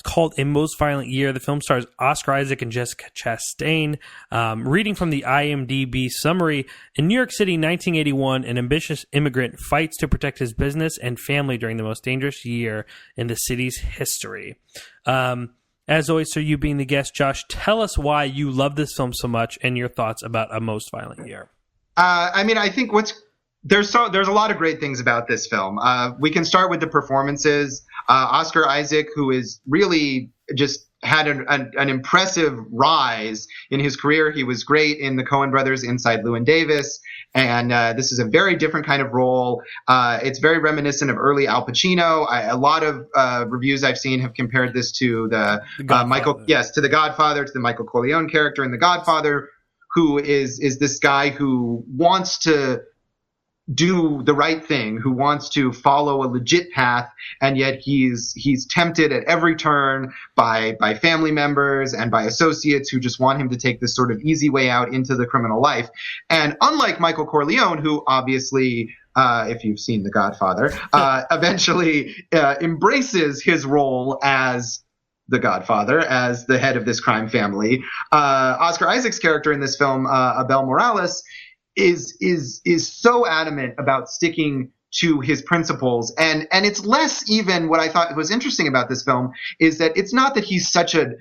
called A Most Violent Year. The film stars Oscar Isaac and Jessica Chastain. Reading from the IMDb summary, in New York City, 1981, an ambitious immigrant fights to protect his business and family during the most dangerous year in the city's history. As always, sir, you being the guest, Josh, tell us why you love this film so much and your thoughts about A Most Violent Year. I think there's a lot of great things about this film. We can start with the performances. Oscar Isaac, who is really just had an impressive rise in his career. He was great in the Coen brothers Inside Llewyn Davis. And this is a very different kind of role. It's very reminiscent of early Al Pacino. A lot of reviews I've seen have compared this to to The Godfather, to the Michael Corleone character in The Godfather, who is this guy who wants to do the right thing, who wants to follow a legit path, and yet he's tempted at every turn by family members and by associates who just want him to take this sort of easy way out into the criminal life. And unlike Michael Corleone, who obviously, if you've seen The Godfather, eventually embraces his role as the Godfather, as the head of this crime family, Oscar Isaac's character in this film, Abel Morales, is so adamant about sticking to his principles. And it's less even what I thought was interesting about this film is that it's not that he's such a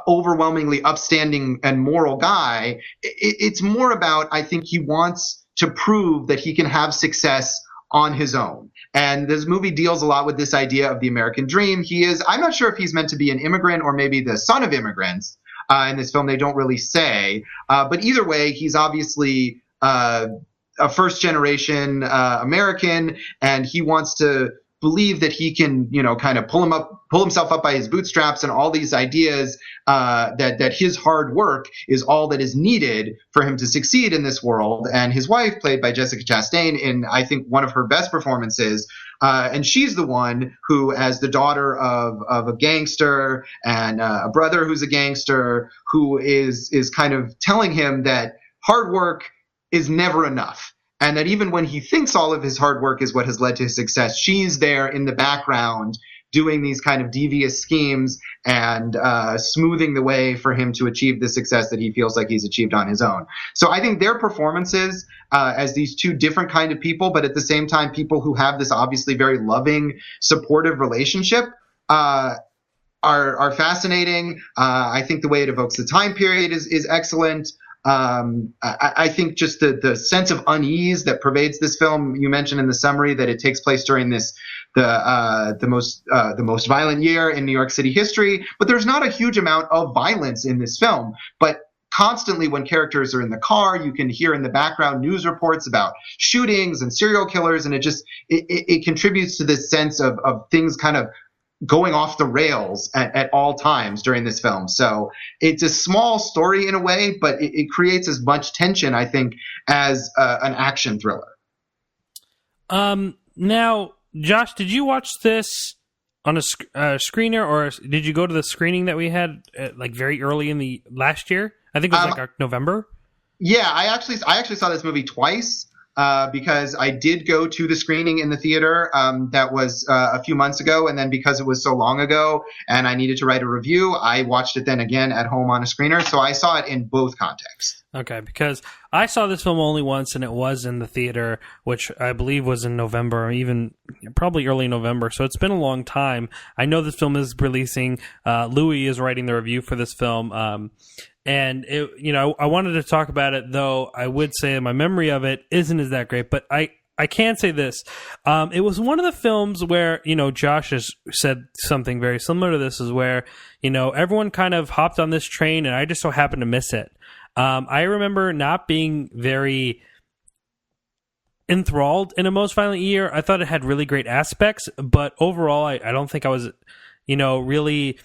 overwhelmingly upstanding and moral guy. It's more about, I think he wants to prove that he can have success on his own. And this movie deals a lot with this idea of the American dream. I'm not sure if he's meant to be an immigrant or maybe the son of immigrants. In this film, they don't really say. But either way, he's obviously a first generation American, and he wants to believe that he can, kind of pull himself up by his bootstraps, and all these ideas that his hard work is all that is needed for him to succeed in this world. And his wife, played by Jessica Chastain, in I think one of her best performances, and she's the one who, as the daughter of a gangster and a brother who's a gangster, who is kind of telling him that hard work is never enough. And that even when he thinks all of his hard work is what has led to his success, she's there in the background doing these kind of devious schemes and smoothing the way for him to achieve the success that he feels like he's achieved on his own. So I think their performances as these two different kind of people, but at the same time people who have this obviously very loving, supportive relationship, are fascinating. I think the way it evokes the time period is excellent. I think just the sense of unease that pervades this film. You mentioned in the summary that it takes place during the most violent year in New York City history, but there's not a huge amount of violence in this film. But constantly, when characters are in the car, you can hear in the background news reports about shootings and serial killers, and it contributes to this sense of things kind of going off the rails at all times during this film. So it's a small story in a way, but it creates as much tension, I think, as an action thriller. Now, Josh, did you watch this on a screener, or did you go to the screening that we had like very early in the last year? I think it was like November. Yeah, I actually saw this movie twice. Because I did go to the screening in the theater that was a few months ago, and then because it was so long ago and I needed to write a review, I watched it then again at home on a screener. So I saw it in both contexts. Okay, because I saw this film only once, and it was in the theater, which I believe was in November, or even probably early November. So it's been a long time. I know this film is releasing. Louis is writing the review for this film. And I wanted to talk about it, though I would say my memory of it isn't as that great. But I can say this: it was one of the films where Josh has said something very similar to this, is where everyone kind of hopped on this train, and I just so happened to miss it. I remember not being very enthralled in A Most Violent Year. I thought it had really great aspects, but overall, I don't think I was really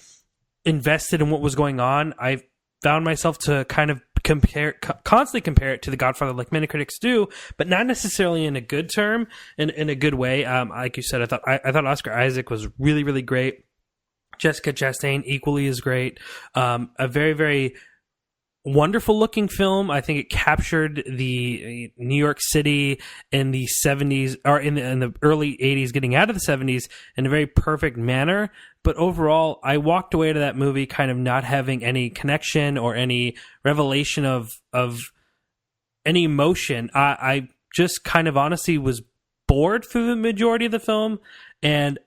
invested in what was going on. I found myself to kind of constantly compare it to The Godfather, like many critics do, but not necessarily in a good term, in a good way. Like you said, I thought Oscar Isaac was really, really great. Jessica Chastain equally is great. A very, very wonderful looking film. I think it captured the New York City in the 70s, or in the early 80s, getting out of the 70s in a very perfect manner. But overall, I walked away to that movie kind of not having any connection or any revelation of any emotion. I just kind of honestly was bored through the majority of the film. And,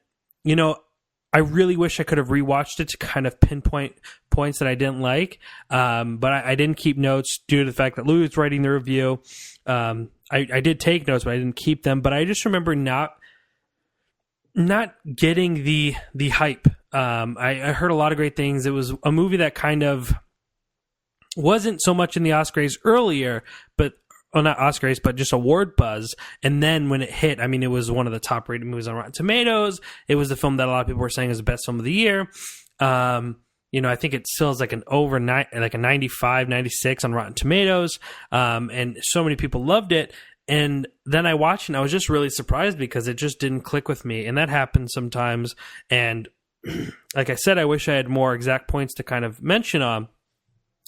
I really wish I could have rewatched it to kind of pinpoint points that I didn't like. But I didn't keep notes due to the fact that Louis was writing the review. I did take notes, but I didn't keep them. But I just remember not getting the hype. I heard a lot of great things. It was a movie that kind of wasn't so much in the Oscars earlier, but not Oscars, but just award buzz. And then when it hit, it was one of the top rated movies on Rotten Tomatoes. It was the film that a lot of people were saying is the best film of the year. I think it still is like a 95, 96 on Rotten Tomatoes. And so many people loved it. And then I watched and I was just really surprised because it just didn't click with me. And that happens sometimes. And like I said, I wish I had more exact points to kind of mention on.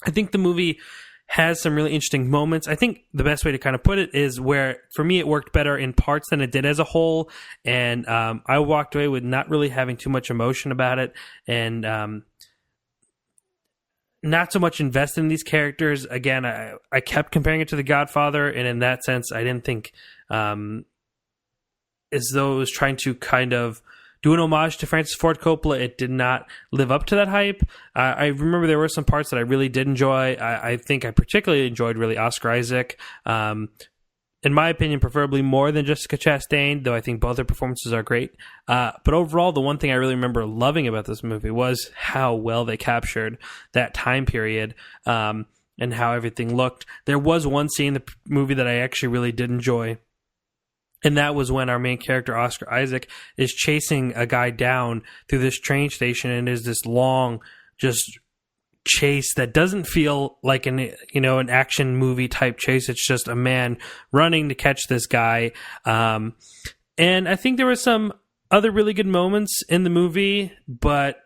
I think the movie has some really interesting moments. I think the best way to kind of put it is where, for me, it worked better in parts than it did as a whole. And I walked away with not really having too much emotion about it. And not so much invested in these characters. Again, I kept comparing it to The Godfather, and in that sense, I didn't think as though it was trying to kind of do an homage to Francis Ford Coppola. It did not live up to that hype. I remember there were some parts that I really did enjoy. I think I particularly enjoyed really Oscar Isaac. In my opinion, preferably more than Jessica Chastain, though I think both their performances are great. But overall, the one thing I really remember loving about this movie was how well they captured that time period and how everything looked. There was one scene in the movie that I actually really did enjoy, and that was when our main character, Oscar Isaac, is chasing a guy down through this train station, and there's this long, just chase that doesn't feel like an action movie type chase. It's just a man running to catch this guy. And I think there were some other really good moments in the movie, but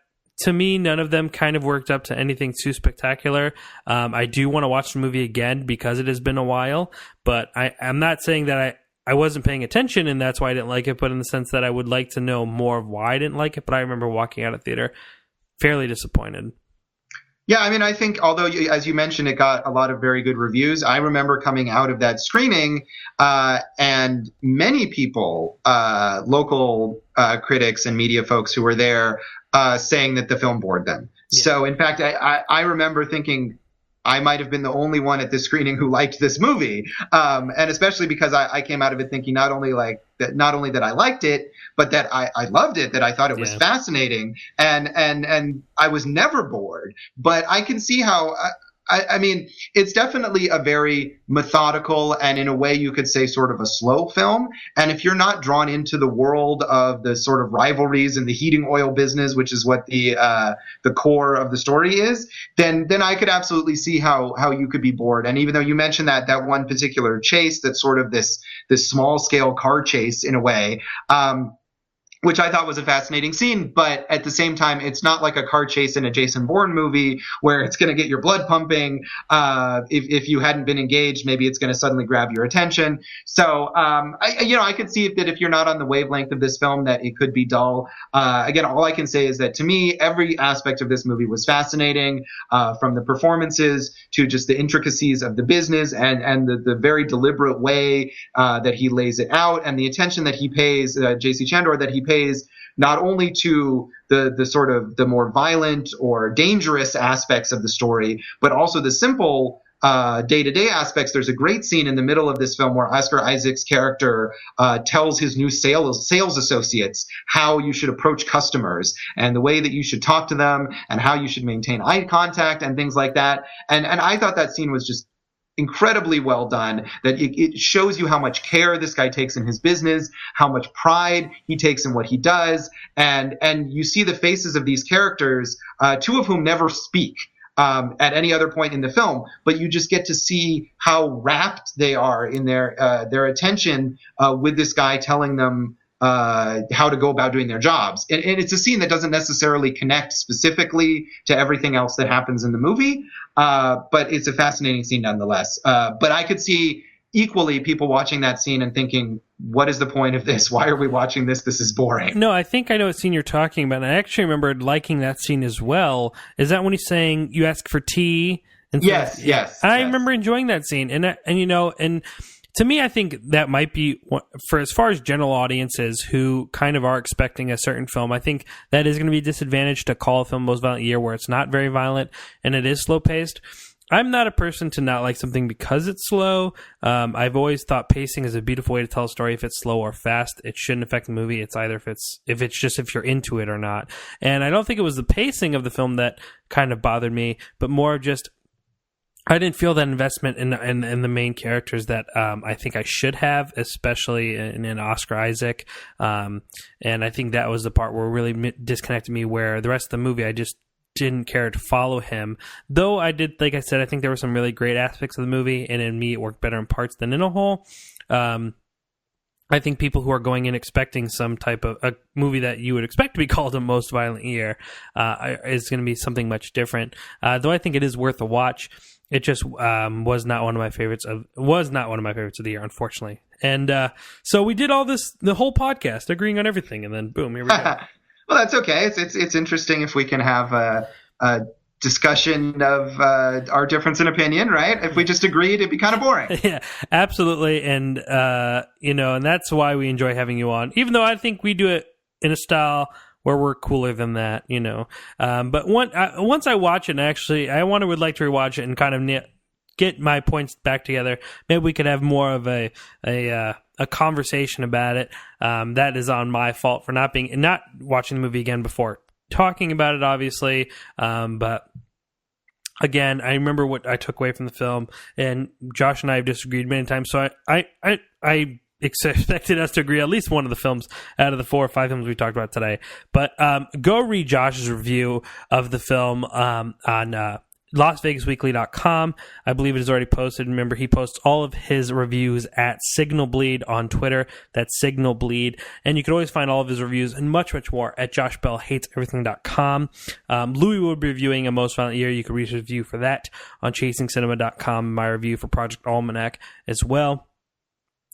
to me, none of them kind of worked up to anything too spectacular. I do want to watch the movie again because it has been a while, but I'm not saying that I wasn't paying attention and that's why I didn't like it, but in the sense that I would like to know more of why I didn't like it. But I remember walking out of theater fairly disappointed. Yeah, I mean, I think although, as you mentioned, it got a lot of very good reviews, I remember coming out of that screening and many people, local critics and media folks who were there, saying that the film bored them. Yeah. So, in fact, I remember thinking I might have been the only one at this screening who liked this movie, and especially because I came out of it thinking not only that I liked it, but that I loved it, that I thought it was fascinating, and I was never bored. But I can see how. I mean, it's definitely a very methodical and in a way you could say sort of a slow film. And if you're not drawn into the world of the sort of rivalries in the heating oil business, which is what the core of the story is, then I could absolutely see how you could be bored. And even though you mentioned that one particular chase, that's sort of this small scale car chase in a way, which I thought was a fascinating scene, but at the same time, it's not like a car chase in a Jason Bourne movie where it's going to get your blood pumping. If you hadn't been engaged, maybe it's going to suddenly grab your attention. So, I could see that if you're not on the wavelength of this film, that it could be dull. Again, all I can say is that to me, every aspect of this movie was fascinating, from the performances to just the intricacies of the business and the very deliberate way that he lays it out and the attention that he pays, J.C. Chandor, that he pays not only to the sort of the more violent or dangerous aspects of the story, but also the simple day-to-day aspects. There's a great scene in the middle of this film where Oscar Isaac's character tells his new sales associates how you should approach customers and the way that you should talk to them and how you should maintain eye contact and things like that. And I thought that scene was just incredibly well done, that it shows you how much care this guy takes in his business, how much pride he takes in what he does. And you see the faces of these characters, two of whom never speak at any other point in the film, but you just get to see how rapt they are in their attention with this guy telling them how to go about doing their jobs. And it's a scene that doesn't necessarily connect specifically to everything else that happens in the movie, but it's a fascinating scene nonetheless. But I could see equally people watching that scene and thinking, what is the point of this? Why are we watching this? This is boring. No, I think I know what scene you're talking about. And I actually remember liking that scene as well. Is that when he's saying you ask for tea? And yes. I remember enjoying that scene. And to me, I think that might be, for as far as general audiences who kind of are expecting a certain film, I think that is going to be a disadvantage to call a film Most Violent Year where it's not very violent and it is slow-paced. I'm not a person to not like something because it's slow. I've always thought pacing is a beautiful way to tell a story. If it's slow or fast, it shouldn't affect the movie. It's either if you're into it or not. And I don't think it was the pacing of the film that kind of bothered me, but more just I didn't feel that investment in the main characters that I think I should have, especially in Oscar Isaac. And I think that was the part where it really disconnected me, where the rest of the movie I just didn't care to follow him. Though I did, like I said, I think there were some really great aspects of the movie, and in me it worked better in parts than in a whole. I think people who are going in expecting some type of a movie that you would expect to be called a Most Violent Year is going to be something much different. Though I think it is worth a watch. It just was not one of my favorites of the year, unfortunately. And so we did all this, the whole podcast, agreeing on everything, and then boom, here we go. Well, that's okay. It's interesting if we can have discussion of our difference in opinion, right? If we just agreed, it'd be kind of boring. Yeah, absolutely. And, and that's why we enjoy having you on, even though I think we do it in a style where we're cooler than that, But once I watch it, actually, would like to rewatch it and kind of get my points back together. Maybe we could have more of a conversation about it. That is on my fault for not watching the movie again before talking about it, obviously. But again, I remember what I took away from the film, and Josh and I have disagreed many times. So I expected us to agree on at least one of the films out of the 4 or 5 films we talked about today. But go read Josh's review of the film on LasVegasWeekly.com. I believe it is already posted. Remember, he posts all of his reviews at SignalBleed on Twitter. That's SignalBleed. And you can always find all of his reviews and much, much more at JoshBellHatesEverything.com. Louis will be reviewing A Most Violent Year. You can read his review for that on ChasingCinema.com. My review for Project Almanac as well.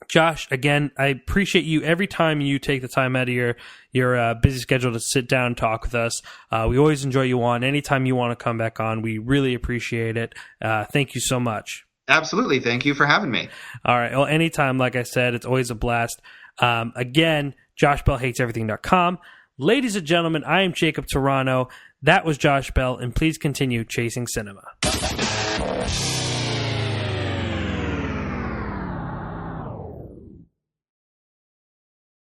Josh, again, I appreciate you every time you take the time out of your busy schedule to sit down and talk with us. We always enjoy you on. Anytime you want to come back on, we really appreciate it. Thank you so much. Absolutely. Thank you for having me. All right. Well, anytime, like I said, it's always a blast. Again, JoshBellHatesEverything.com. Ladies and gentlemen, I am Jacob Toronto. That was Josh Bell, and please continue chasing cinema.